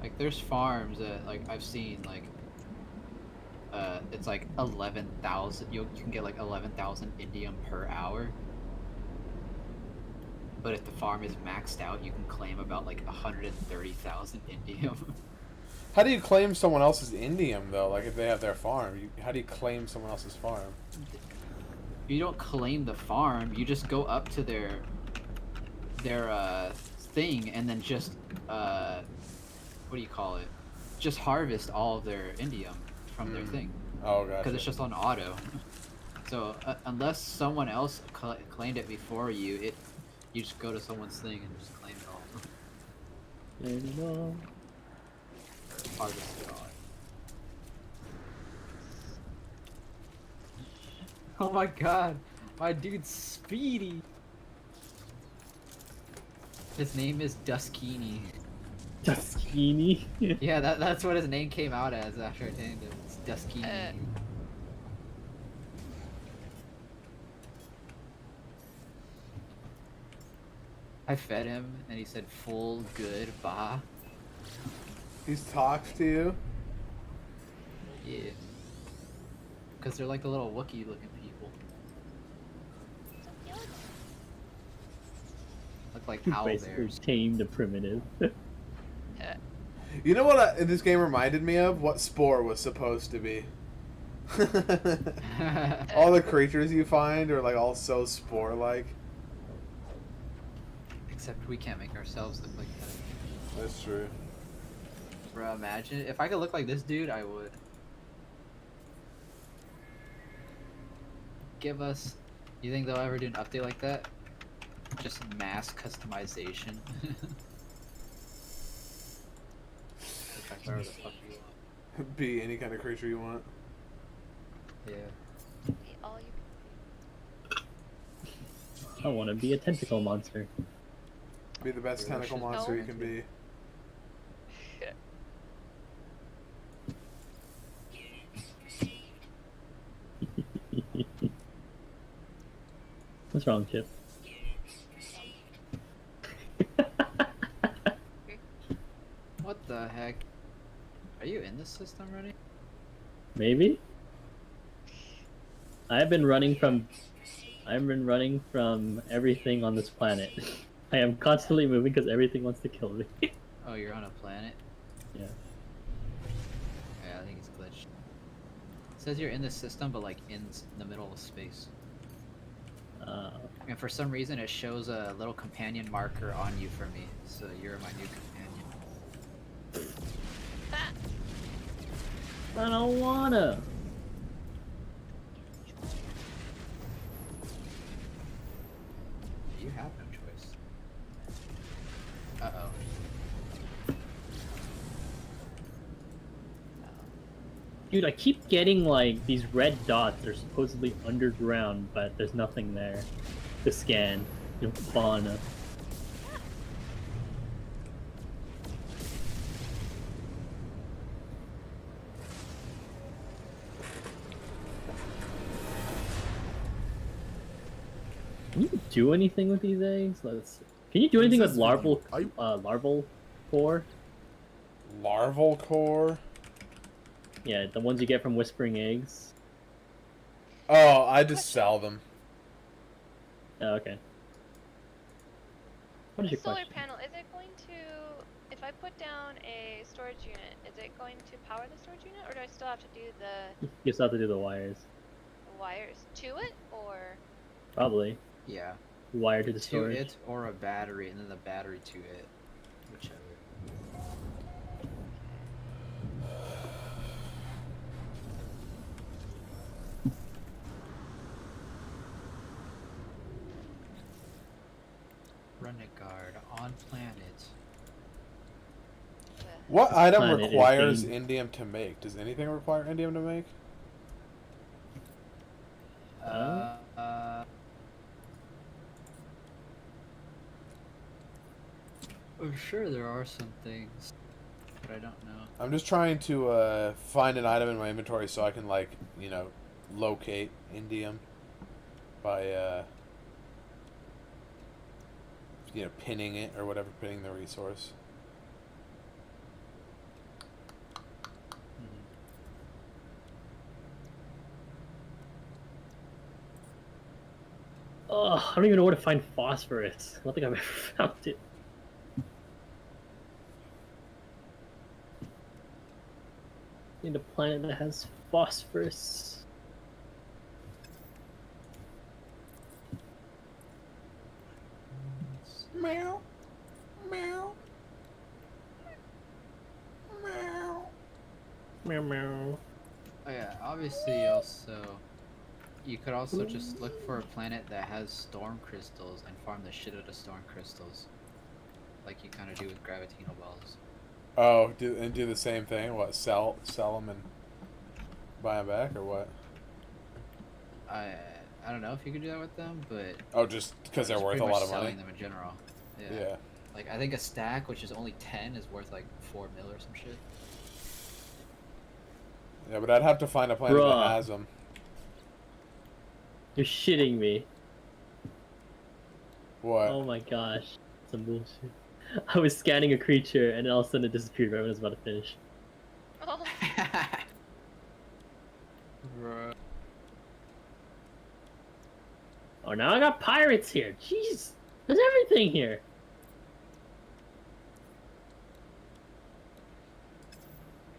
Like there's farms that like I've seen like it's like 11,000. You can get like 11,000 indium per hour. But if the farm is maxed out, you can claim about like 130,000 indium. How do you claim someone else's indium though? Like if they have their farm, how do you claim someone else's farm? You don't claim the farm. You just go up to their thing and then just what do you call it? Just harvest all of their indium from their thing. Oh, gotcha. Because it's just on auto. So unless someone else claimed it before you, you just go to someone's thing and just claim it all. Harvest it all. Oh my god, my dude's speedy. His name is Duskini. Duskini? Yeah, that's what his name came out as after I named him. It's Duskini. I fed him and he said full good bah. He's talked to you? Yeah. Because they're like the little Wookiee looking people. Look like owl Basically bears. tame the primitive. You know what this game reminded me of? What Spore was supposed to be. All the creatures you find are like all so Spore-like. Except we can't make ourselves look like that. That's true. Bro, imagine if I could look like this dude, I would. Give us. You think they'll ever do an update like that? Just mass customization. If I whatever the fuck you want. Be any kind of creature you want. Yeah. Be all you can I want to be a tentacle monster. Be the best Really tentacle should- monster you No. can be. What's wrong, Chip? What the heck? Are you in this system already? Maybe? I've been running from everything on this planet. I am constantly moving because everything wants to kill me. Oh, you're on a planet? Yeah. Yeah, I think it's glitched. It says you're in this system, but like in the middle of space. And for some reason, it shows a little companion marker on you for me. So you're my new companion. I don't wanna. You have no choice. Uh-oh. Dude, I keep getting like these red dots. They're supposedly underground, but there's nothing there to scan. You know, fauna. Can you do anything with these eggs? Let's see. Can you do anything with larval core? Larval core? Yeah, the ones you get from whispering eggs. Oh, I just sell them. Oh, okay. What is The your solar question? panel, is it going to, if I put down a storage unit, is it going to power the storage unit, or do I still have to do the You still have to do the wires. wires to it, or? Probably. Yeah. Wire to the To storage. it or a battery, and then the battery to it. Whichever. Renegade on planet. What item Planet is requires being- indium to make? Does anything require indium to make? I'm sure there are some things, but I don't know. I'm just trying to find an item in my inventory so I can, like, you know, locate indium by, you know, pinning it or whatever, pinning the resource. Oh, I don't even know where to find phosphorus. I don't think I've ever found it. Need a planet that has phosphorus. Meow. Meow. Meow. Meow meow. Oh yeah, obviously you could also just look for a planet that has storm crystals and farm the shit out of storm crystals. Like you kind of do with gravitino wells. Oh, do the same thing? What, sell them and buy them back, or what? I don't know if you could do that with them, but Oh, just because they're just worth a pretty lot much of money? selling them in general. Yeah. Yeah. Like I think a stack, which is only 10, is worth like 4 mil or some shit. Yeah, but I'd have to find a planet Bruh. that has them. You're shitting me. What? Oh my gosh. Some bullshit. I was scanning a creature and then all of a sudden it disappeared right when I was about to finish. Oh, Bruh. Oh, now I got pirates here. Jeez. There's everything here.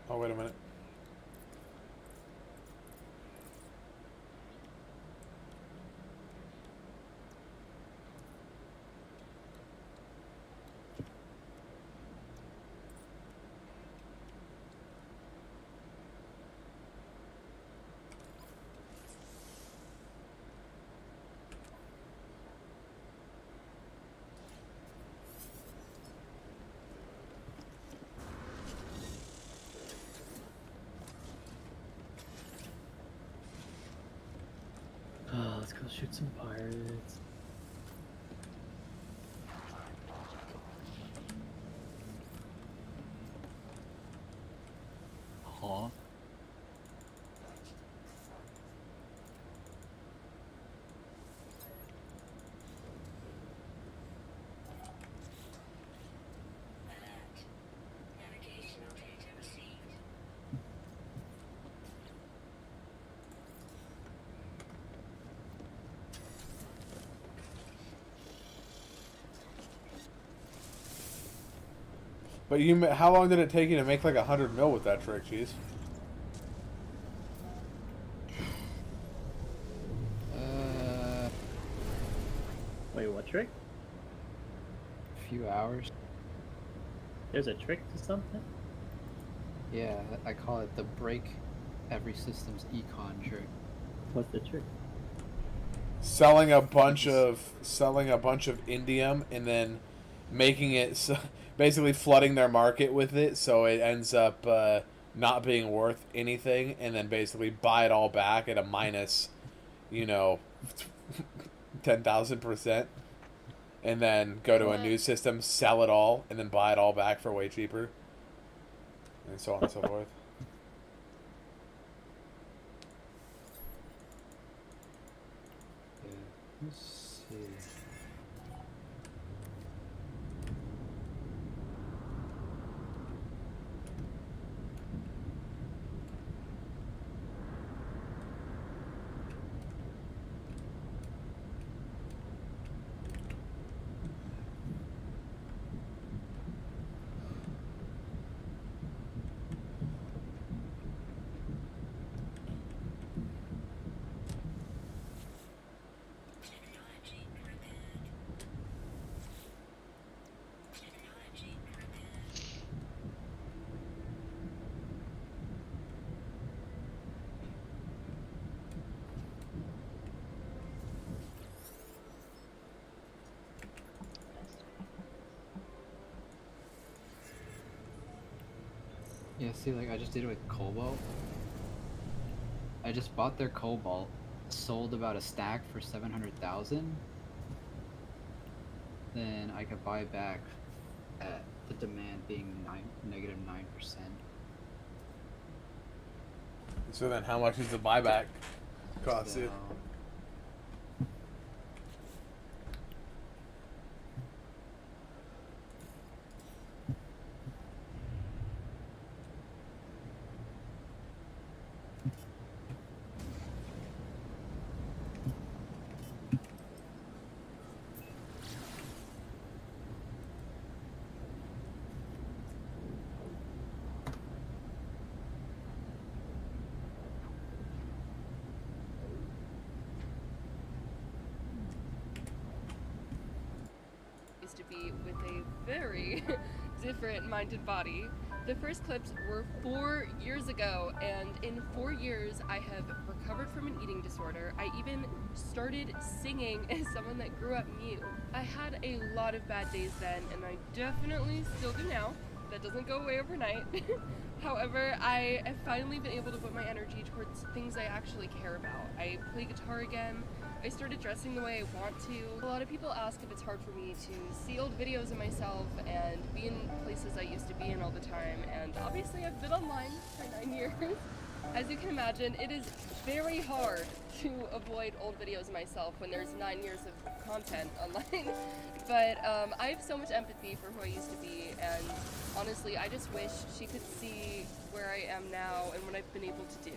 Oh, wait a minute. Let's go shoot some pirates. Huh? But how long did it take you to make like 100 mil with that trick, Cheese? Wait, what trick? A few hours. There's a trick to something? Yeah, I call it the break every system's econ trick. What's the trick? Selling a bunch of indium and then making it basically flooding their market with it, so it ends up not being worth anything, and then basically buy it all back at a minus, 10,000%, and then go to a new system, sell it all, and then buy it all back for way cheaper, and so on and so forth. Let's see. Yeah, see, like, I just did it with Cobalt. I just bought their Cobalt, sold about a stack for 700,000. Then I could buy back at the demand being negative 9%. So then how much does the buyback cost you? So, to be with a very different mind and body. The first clips were 4 years ago, and in 4 years I have recovered from an eating disorder. I even started singing as someone that grew up mute. I had a lot of bad days then, and I definitely still do now. That doesn't go away overnight. However, I have finally been able to put my energy towards things I actually care about. I play guitar again. I started dressing the way I want to. A lot of people ask if it's hard for me to see old videos of myself and be in places I used to be in all the time, and obviously I've been online for 9 years. As you can imagine, it is very hard to avoid old videos of myself when there's 9 years of content online. But I have so much empathy for who I used to be, and honestly, I just wish she could see where I am now and what I've been able to do.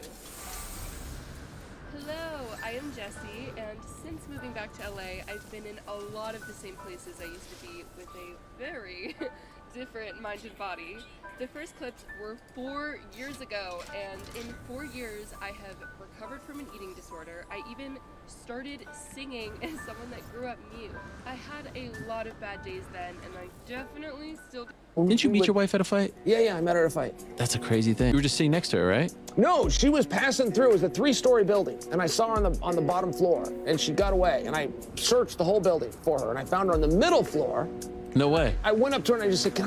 Hello, I am Jessie, and since moving back to LA, I've been in a lot of the same places I used to be with a very different mind and body. The first clips were 4 years ago, and in 4 years I have recovered from an eating disorder. I even started singing as someone that grew up mute. I had a lot of bad days then, and I definitely still do. Didn't you meet your wife at a fight? Yeah, I met her at a fight. That's a crazy thing. You were just sitting next to her, right? No, she was passing through. It was a 3-story building, and I saw her on the bottom floor, and she got away, and I searched the whole building for her, and I found her on the middle floor. No way. I went up to her and I just said,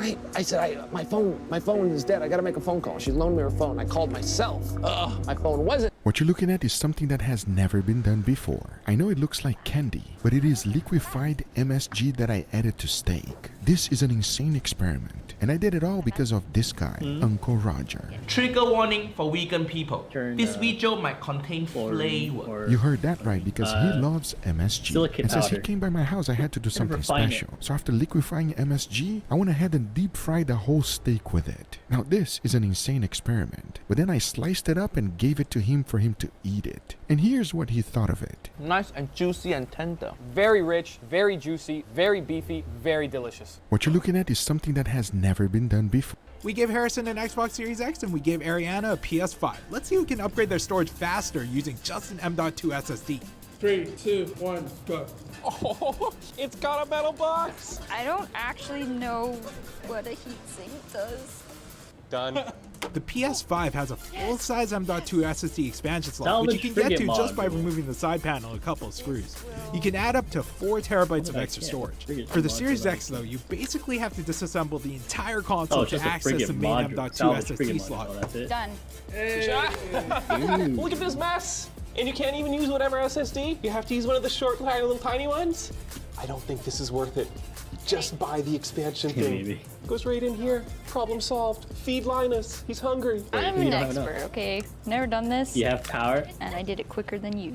my phone is dead. I gotta make a phone call. She loaned me her phone. I called myself. My phone wasn't. What you're looking at is something that has never been done before. I know it looks like candy, but it is liquefied MSG that I added to steak. This is an insane experiment, and I did it all because of this guy, Uncle Roger. Trigger warning for vegan people. This video might contain flavor. You heard that right, because he loves MSG. And since he came by my house, I had to do something special. So after liquefying MSG, I went ahead and deep fried the whole steak with it. Now this is an insane experiment, but then I sliced it up and gave it to him for him to eat it. And here's what he thought of it. Nice and juicy and tender. Very rich, very juicy, very beefy, very delicious. What you're looking at is something that has never been done before. We gave Harrison an Xbox Series X and we gave Ariana a PS5. Let's see who can upgrade their storage faster using just an M.2 SSD. 3, 2, 1, go. Oh, it's got a metal box. I don't actually know what a heatsink does. Done. The PS5 has a full-size M.2 SSD expansion slot, which you can get to just by removing the side panel and a couple of screws. You can add up to 4 terabytes of extra storage. For the Series X, though, you basically have to disassemble the entire console to access the main M.2 SSD slot. Done. Hey. Look at this mess! And you can't even use whatever SSD? You have to use one of the short, little tiny ones? I don't think this is worth it. Just buy the expansion thing. Goes right in here. Problem solved. Feed Linus. He's hungry. I'm an expert, okay? Never done this. You have power? And I did it quicker than you.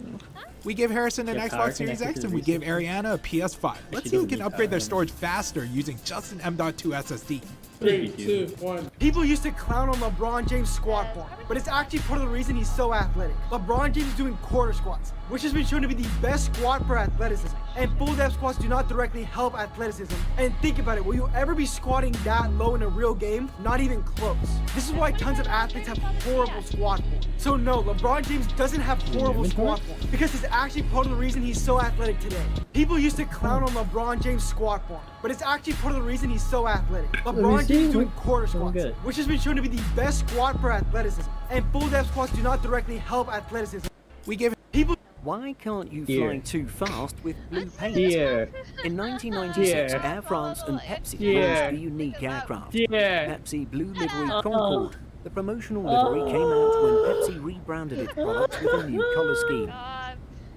We gave Harrison an Xbox Series X and we gave Ariana a PS5. Let's see who can upgrade their storage faster using just an M.2 SSD. 3, 2, 1. People used to clown on LeBron James' squat form, but it's actually part of the reason he's so athletic. LeBron James is doing quarter squats, which has been shown to be the best squat for athleticism. And full depth squats do not directly help athleticism. And think about it, will you ever be squatting that low in a real game? Not even close. This is why tons of athletes have horrible squat form. So no, LeBron James doesn't have horrible squat form, because it's actually part of the reason he's so athletic today. People used to clown on LeBron James' squat form, but it's actually part of the reason he's so athletic. LeBron James is doing quarter squats, which has been shown to be the best squat for athleticism. And full depth squats do not directly help athleticism. We give people. Why can't you fly too fast with blue paint? Here. In 1996, Air France and Pepsi launched a unique aircraft, Pepsi Blue Livery Concorde. The promotional livery came out when Pepsi rebranded its products with a new color scheme.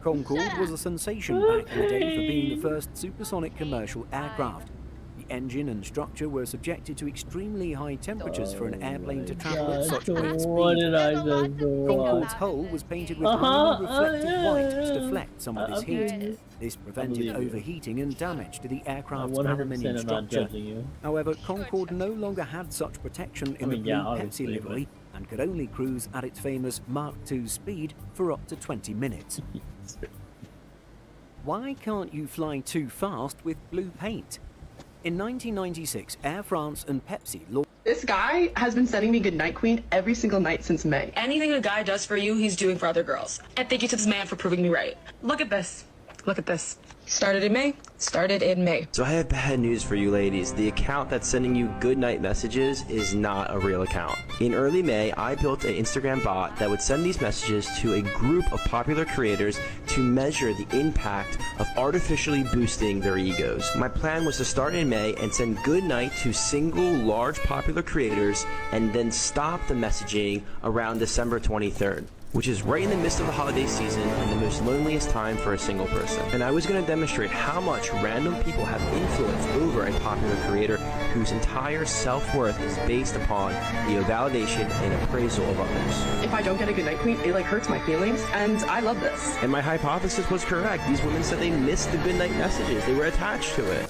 Concorde was a sensation back in the day for being the first supersonic commercial aircraft. The engine and structure were subjected to extremely high temperatures for an airplane to travel at such great speed. Concorde's hull was painted with blue reflective white to deflect some of its heat. This prevented overheating and damage to the aircraft's aluminium structure. However, Concorde no longer had such protection in the blue Pepsi livery and could only cruise at its famous Mach 2 speed for up to 20 minutes. Why can't you fly too fast with blue paint? In 1996, Air France and Pepsi launched. This guy has been sending me Goodnight Queen every single night since May. Anything a guy does for you, he's doing for other girls. And thank you to this man for proving me right. Look at this. Look at this. Started in May. Started in May. So I have bad news for you ladies. The account that's sending you goodnight messages is not a real account. In early May, I built an Instagram bot that would send these messages to a group of popular creators to measure the impact of artificially boosting their egos. My plan was to start in May and send goodnight to single, large, popular creators and then stop the messaging around December 23rd. Which is right in the midst of the holiday season and the most loneliest time for a single person. And I was going to demonstrate how much random people have influence over a popular creator whose entire self-worth is based upon the validation and appraisal of others. If I don't get a Goodnight Queen, it hurts my feelings, and I love this. And my hypothesis was correct. These women said they missed the goodnight messages. They were attached to it.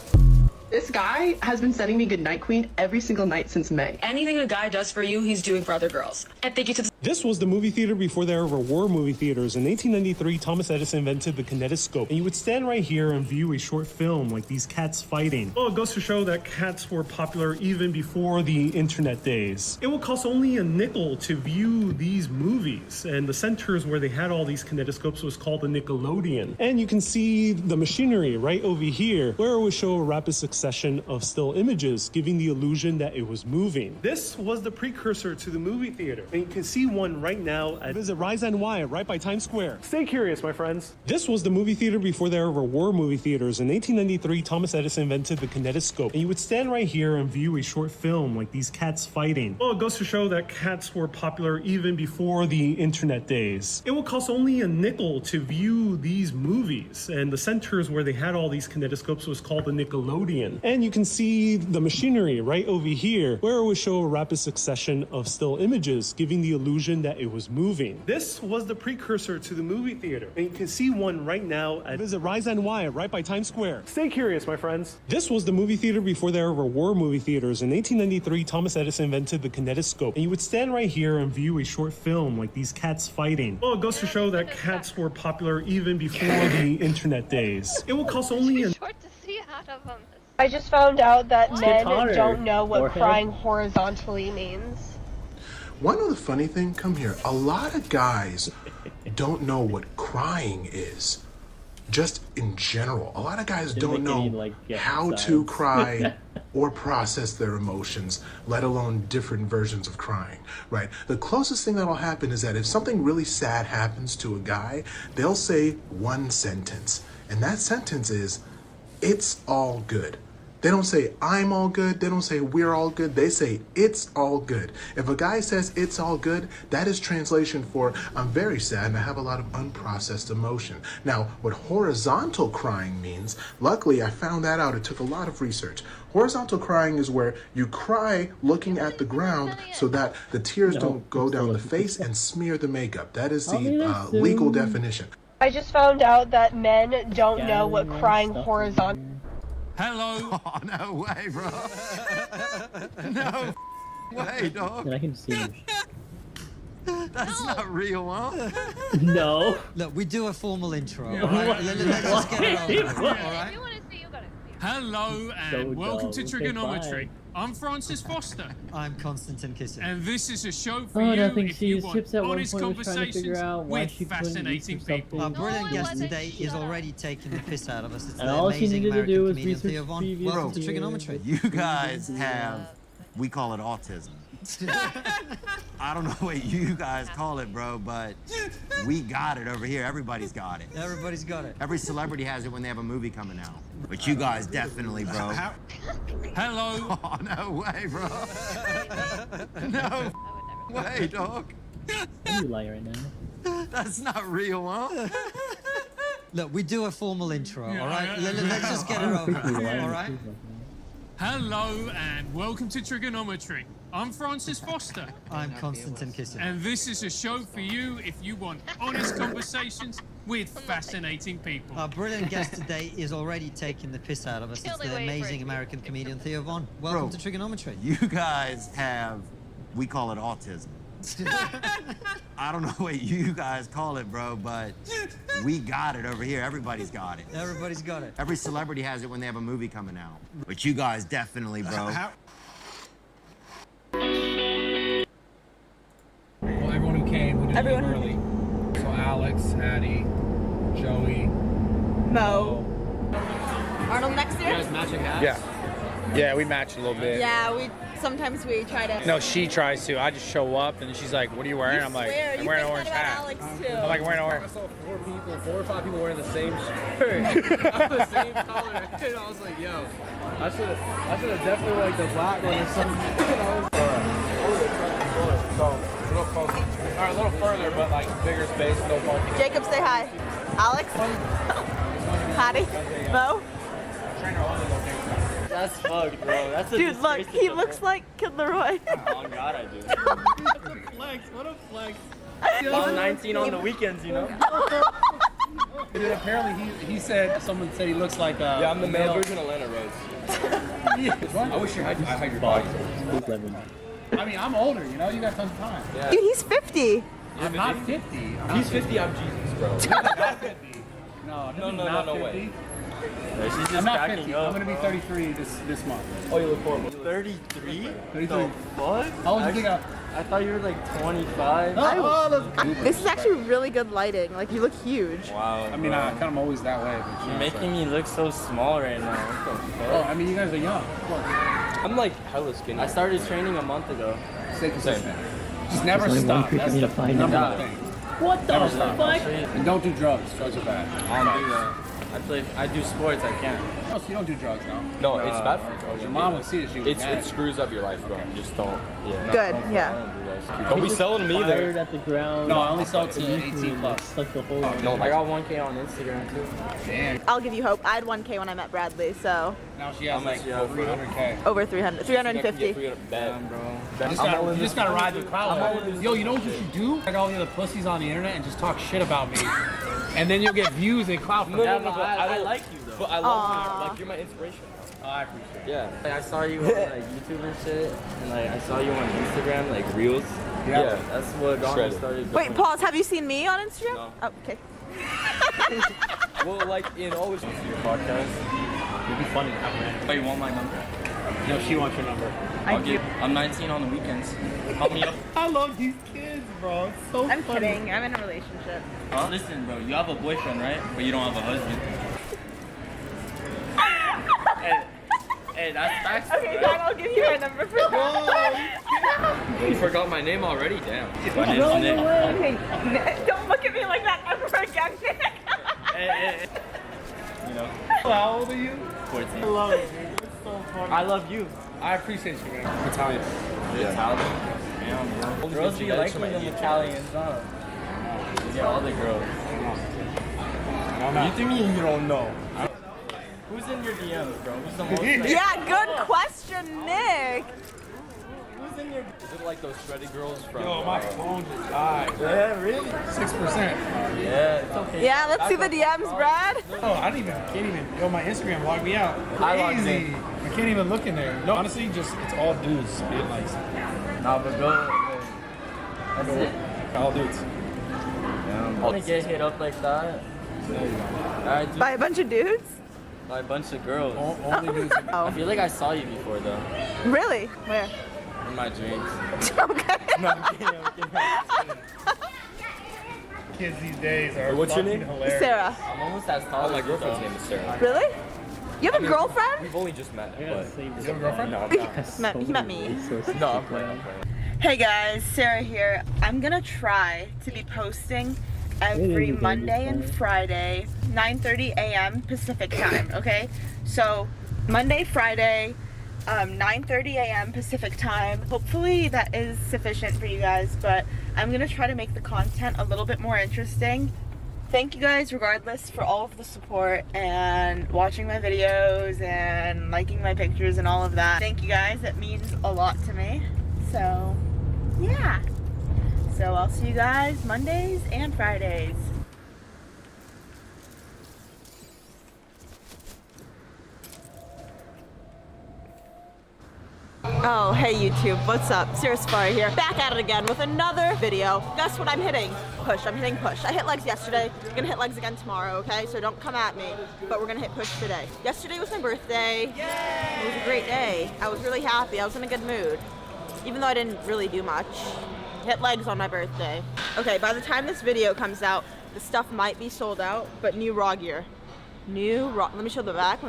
This guy has been sending me Goodnight Queen every single night since May. Anything a guy does for you, he's doing for other girls. And thank you to This was the movie theater before there ever were movie theaters. In 1893, Thomas Edison invented the kinetoscope. And you would stand right here and view a short film like these cats fighting. Well, it goes to show that cats were popular even before the internet days. It would cost only a nickel to view these movies. And the centers where they had all these kinetoscopes was called the Nickelodeon. And you can see the machinery right over here, where it would show a rapid succession of still images, giving the illusion that it was moving. This was the precursor to the movie theater. And you can see one right now at visit Rise NY right by Times Square. Stay curious, my friends. This was the movie theater before there ever were movie theaters. In 1893, Thomas Edison invented the kinetoscope, and you would stand right here and view a short film like these cats fighting. Well, it goes to show that cats were popular even before the internet days. It would cost only a nickel to view these movies, and the centers where they had all these kinetoscopes was called the Nickelodeon. And you can see the machinery right over here, where it would show a rapid succession of still images, giving the illusion that it was moving. This was the precursor to the movie theater, and you can see one right now at visit Rise NY right by Times Square. Stay curious, my friends. This was the movie theater before there ever were movie theaters. In 1893, Thomas Edison invented the kinetoscope, and you would stand right here and view a short film like these cats fighting. Well, it goes to show that cats were popular even before the internet days. It will cost only a... Short to see out of them. I just found out that It's men guitar. don't know what Forehead. crying horizontally means. Want to know the funny thing? Come here. A lot of guys don't know what crying is. Just in general. A lot of guys don't know how to cry or process their emotions, let alone different versions of crying, right? The closest thing that'll happen is that if something really sad happens to a guy, they'll say one sentence. And that sentence is, "It's all good." They don't say, "I'm all good." They don't say, "We're all good." They say, "It's all good." If a guy says, "It's all good," that is translation for, "I'm very sad and I have a lot of unprocessed emotion." Now, what horizontal crying means, luckily I found that out. It took a lot of research. Horizontal crying is where you cry looking at the ground so that the tears don't go down the face and smear the makeup. That is the legal definition. I just found out that men don't know what crying horizontal. Hello. Oh, no way, bro. No way, dog. I can see. That's not real, huh? No. Look, we do a formal intro, Yeah. all right? Let's just get it over, all If right? you want to see, you gotta see. Hello and welcome to Okay, Trigonometry. bye. I'm Francis Foster. I'm Konstantin Kissin. And this is a show for Oh, you nothing. if She you want chips at one honest point was trying to conversations figure out why with she couldn't fascinating use people. Our brilliant No, it guest wasn't. today is already taking the piss out of us. It's And the all she amazing needed to American do was comedian research Theo Von. previous Welcome to years. Trigonometry. You guys have, we call it autism. I don't know what you guys call it, bro, but we got it over here. Everybody's got it. Everybody's got it. Every celebrity has it when they have a movie coming out. But you guys definitely, bro. Hello. Oh, no way, bro. No way, dog. You lie right now. That's not real, huh? Look, we do a formal intro, all right? Let's just get it over, all right? Hello and welcome to Trigonometry. I'm Francis Foster. I'm Konstantin Kissin. And this is a show for you if you want honest conversations with fascinating people. Our brilliant guest today is already taking the piss out of us. It's the amazing American comedian Theo Von. Welcome to Trigonometry. You guys have, we call it autism. I don't know what you guys call it, bro, but we got it over here. Everybody's got it. Everybody's got it. Every celebrity has it when they have a movie coming out. But you guys definitely, bro. Well, everyone who came, who didn't leave early. So Alex, Hattie, Joey, Mo. Arnold next year? You guys matching hats? Yeah, we match a little bit. Yeah, sometimes we try to. No, she tries to. I just show up and she's like, "What are you wearing?" I'm like, "I'm wearing an orange hat." Alex too. I'm like, "I'm wearing an orange." I saw 4 or 5 people wearing the same shirt, the same color, and I was like, "Yo, I should have definitely like the black one or something." So a little closer. All right, a little further, but like bigger space, no parking. Jacob, say hi. Alex? Hattie? Mo? That's fucked, bro. That's a Dude, look, he looks like Kid Leroy. Oh, God, I do. What a flex. I'm 19 on the weekends, you know? And then apparently he said, someone said he looks like Yeah, I'm the male version of Lana Rhodes. I wish I had your body. I mean, I'm older, you know? You got tons of time. Yeah. Dude, he's 50. I'm not 50. He's 50, I'm Jesus, bro. Not 50. No, way. Yeah, she's just I'm not 50. I'm going to be 33 this month. Oh, you look horrible. 33? 33. What? How old do you think I thought you were like 25. This is actually really good lighting. Like, you look huge. Wow. I mean, I kind of always that way. But You're making me look so small right now. What the fuck? Oh, I mean, you guys are young. Of course. I'm like hella skinny. I started training a month ago. Stay consistent. Just never There's only one stop. creek for That's me to the find number now. one thing. What the Never stop. fuck? And don't do drugs. Drugs are bad. I don't do that. I do sports, I can't. Oh, so you don't do drugs, no? No, it's bad for you. Your mom would see it. She would be It mad. screws up your life, bro. Just don't. Yeah. Good, yeah. Don't be selling them either. Fired at the ground. No, I only sell to 18 plus. Such a whole. No, I got 1K on Instagram too. Damn. I'll give you hope. I had 1K when I met Bradley, so Now she has like over 100K. over 300, 350. Damn, bro. You just gotta ride the crowd. Yo, you know what you should do? Like all the other pussies on the internet and just talk shit about me. And then you'll get views and clout from that. I like you though. But I love you. Like, you're my inspiration. Oh, I appreciate it. Yeah. Like, I saw you on like YouTube and shit, and like I saw you on Instagram, like Reels. Yeah. That's what got me Shredded. started. Wait, going. pause. Have you seen me on Instagram? No. Oh, okay. Well, like, in always your podcast. It'd be funny. Oh, you want my number? No, she wants your number. I'm 19 on the weekends. Help me up. I love these kids, bro. It's so I'm funny. kidding. I'm in a relationship. Huh? Listen, bro, you have a boyfriend, right? But you don't have a husband. Hey, that's facts. Okay, fine. I'll give you my number for that. You forgot my name already? Damn. My No, name's Nick. Okay, don't look at me like that ever again, Nick. Hey. You know, How old are you? 14. I love it, dude. It's so funny. I love you. I appreciate you, man. Italian. Italian? Damn, bro. Girls be liking them Italians, huh? Yeah, all the girls. You think you don't know? Who's in your DMs, bro? Who's the most like, Yeah, good question, Nick. Who's in your Is it like those shredded girls from? Yo, my phone just died. Yeah, really? 6%. Yeah, it's okay. Yeah, let's see the DMs, Brad. Oh, I can't even. Yo, my Instagram logged me out. I logged Crazy. in. I can't even look in there. No, honestly, it's all dudes being like, Nah, but go. That's it. all dudes. I want to get hit up like that. Alright, dude. By a bunch of dudes? By a bunch of girls. Only dudes. I feel like I saw you before though. Really? Where? In my dreams. Okay. No, I'm kidding. Kids these days are What's your fucking name? hilarious. Sarah. I'm almost as tall Oh, my as you, girlfriend's though. name is Sarah. Really? You have a girlfriend? We've only just met. Yeah, But same. You have a girlfriend? no, I'm not. He met me. No, I'm playing. Hey guys, Sarah here. I'm gonna try to be posting every Monday and Friday, 9:30 a.m. Pacific time, okay? So, Monday, Friday, 9:30 a.m. Pacific time. Hopefully that is sufficient for you guys, but I'm gonna try to make the content a little bit more interesting. Thank you guys regardless for all of the support and watching my videos and liking my pictures and all of that. Thank you guys, it means a lot to me. So, yeah. So I'll see you guys Mondays and Fridays. Oh, hey YouTube, what's up? Sarah Safari here, back at it again with another video. Guess what I'm hitting? Push, I'm hitting push. I hit legs yesterday, I'm gonna hit legs again tomorrow, okay? So don't come at me, but we're gonna hit push today. Yesterday was my birthday. Yay! It was a great day. I was really happy, I was in a good mood. Even though I didn't really do much. Hit legs on my birthday. Okay, by the time this video comes out, the stuff might be sold out, but new raw gear. Let me show the back,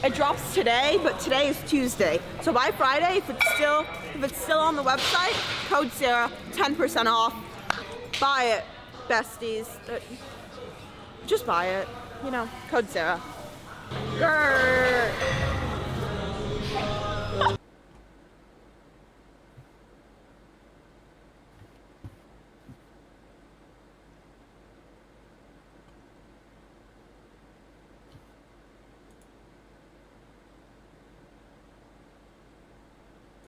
It drops today, but today is Tuesday. So by Friday, if it's still on the website, code Sarah, 10% off. Buy it, besties. Just buy it, you know, code Sarah. Grrr.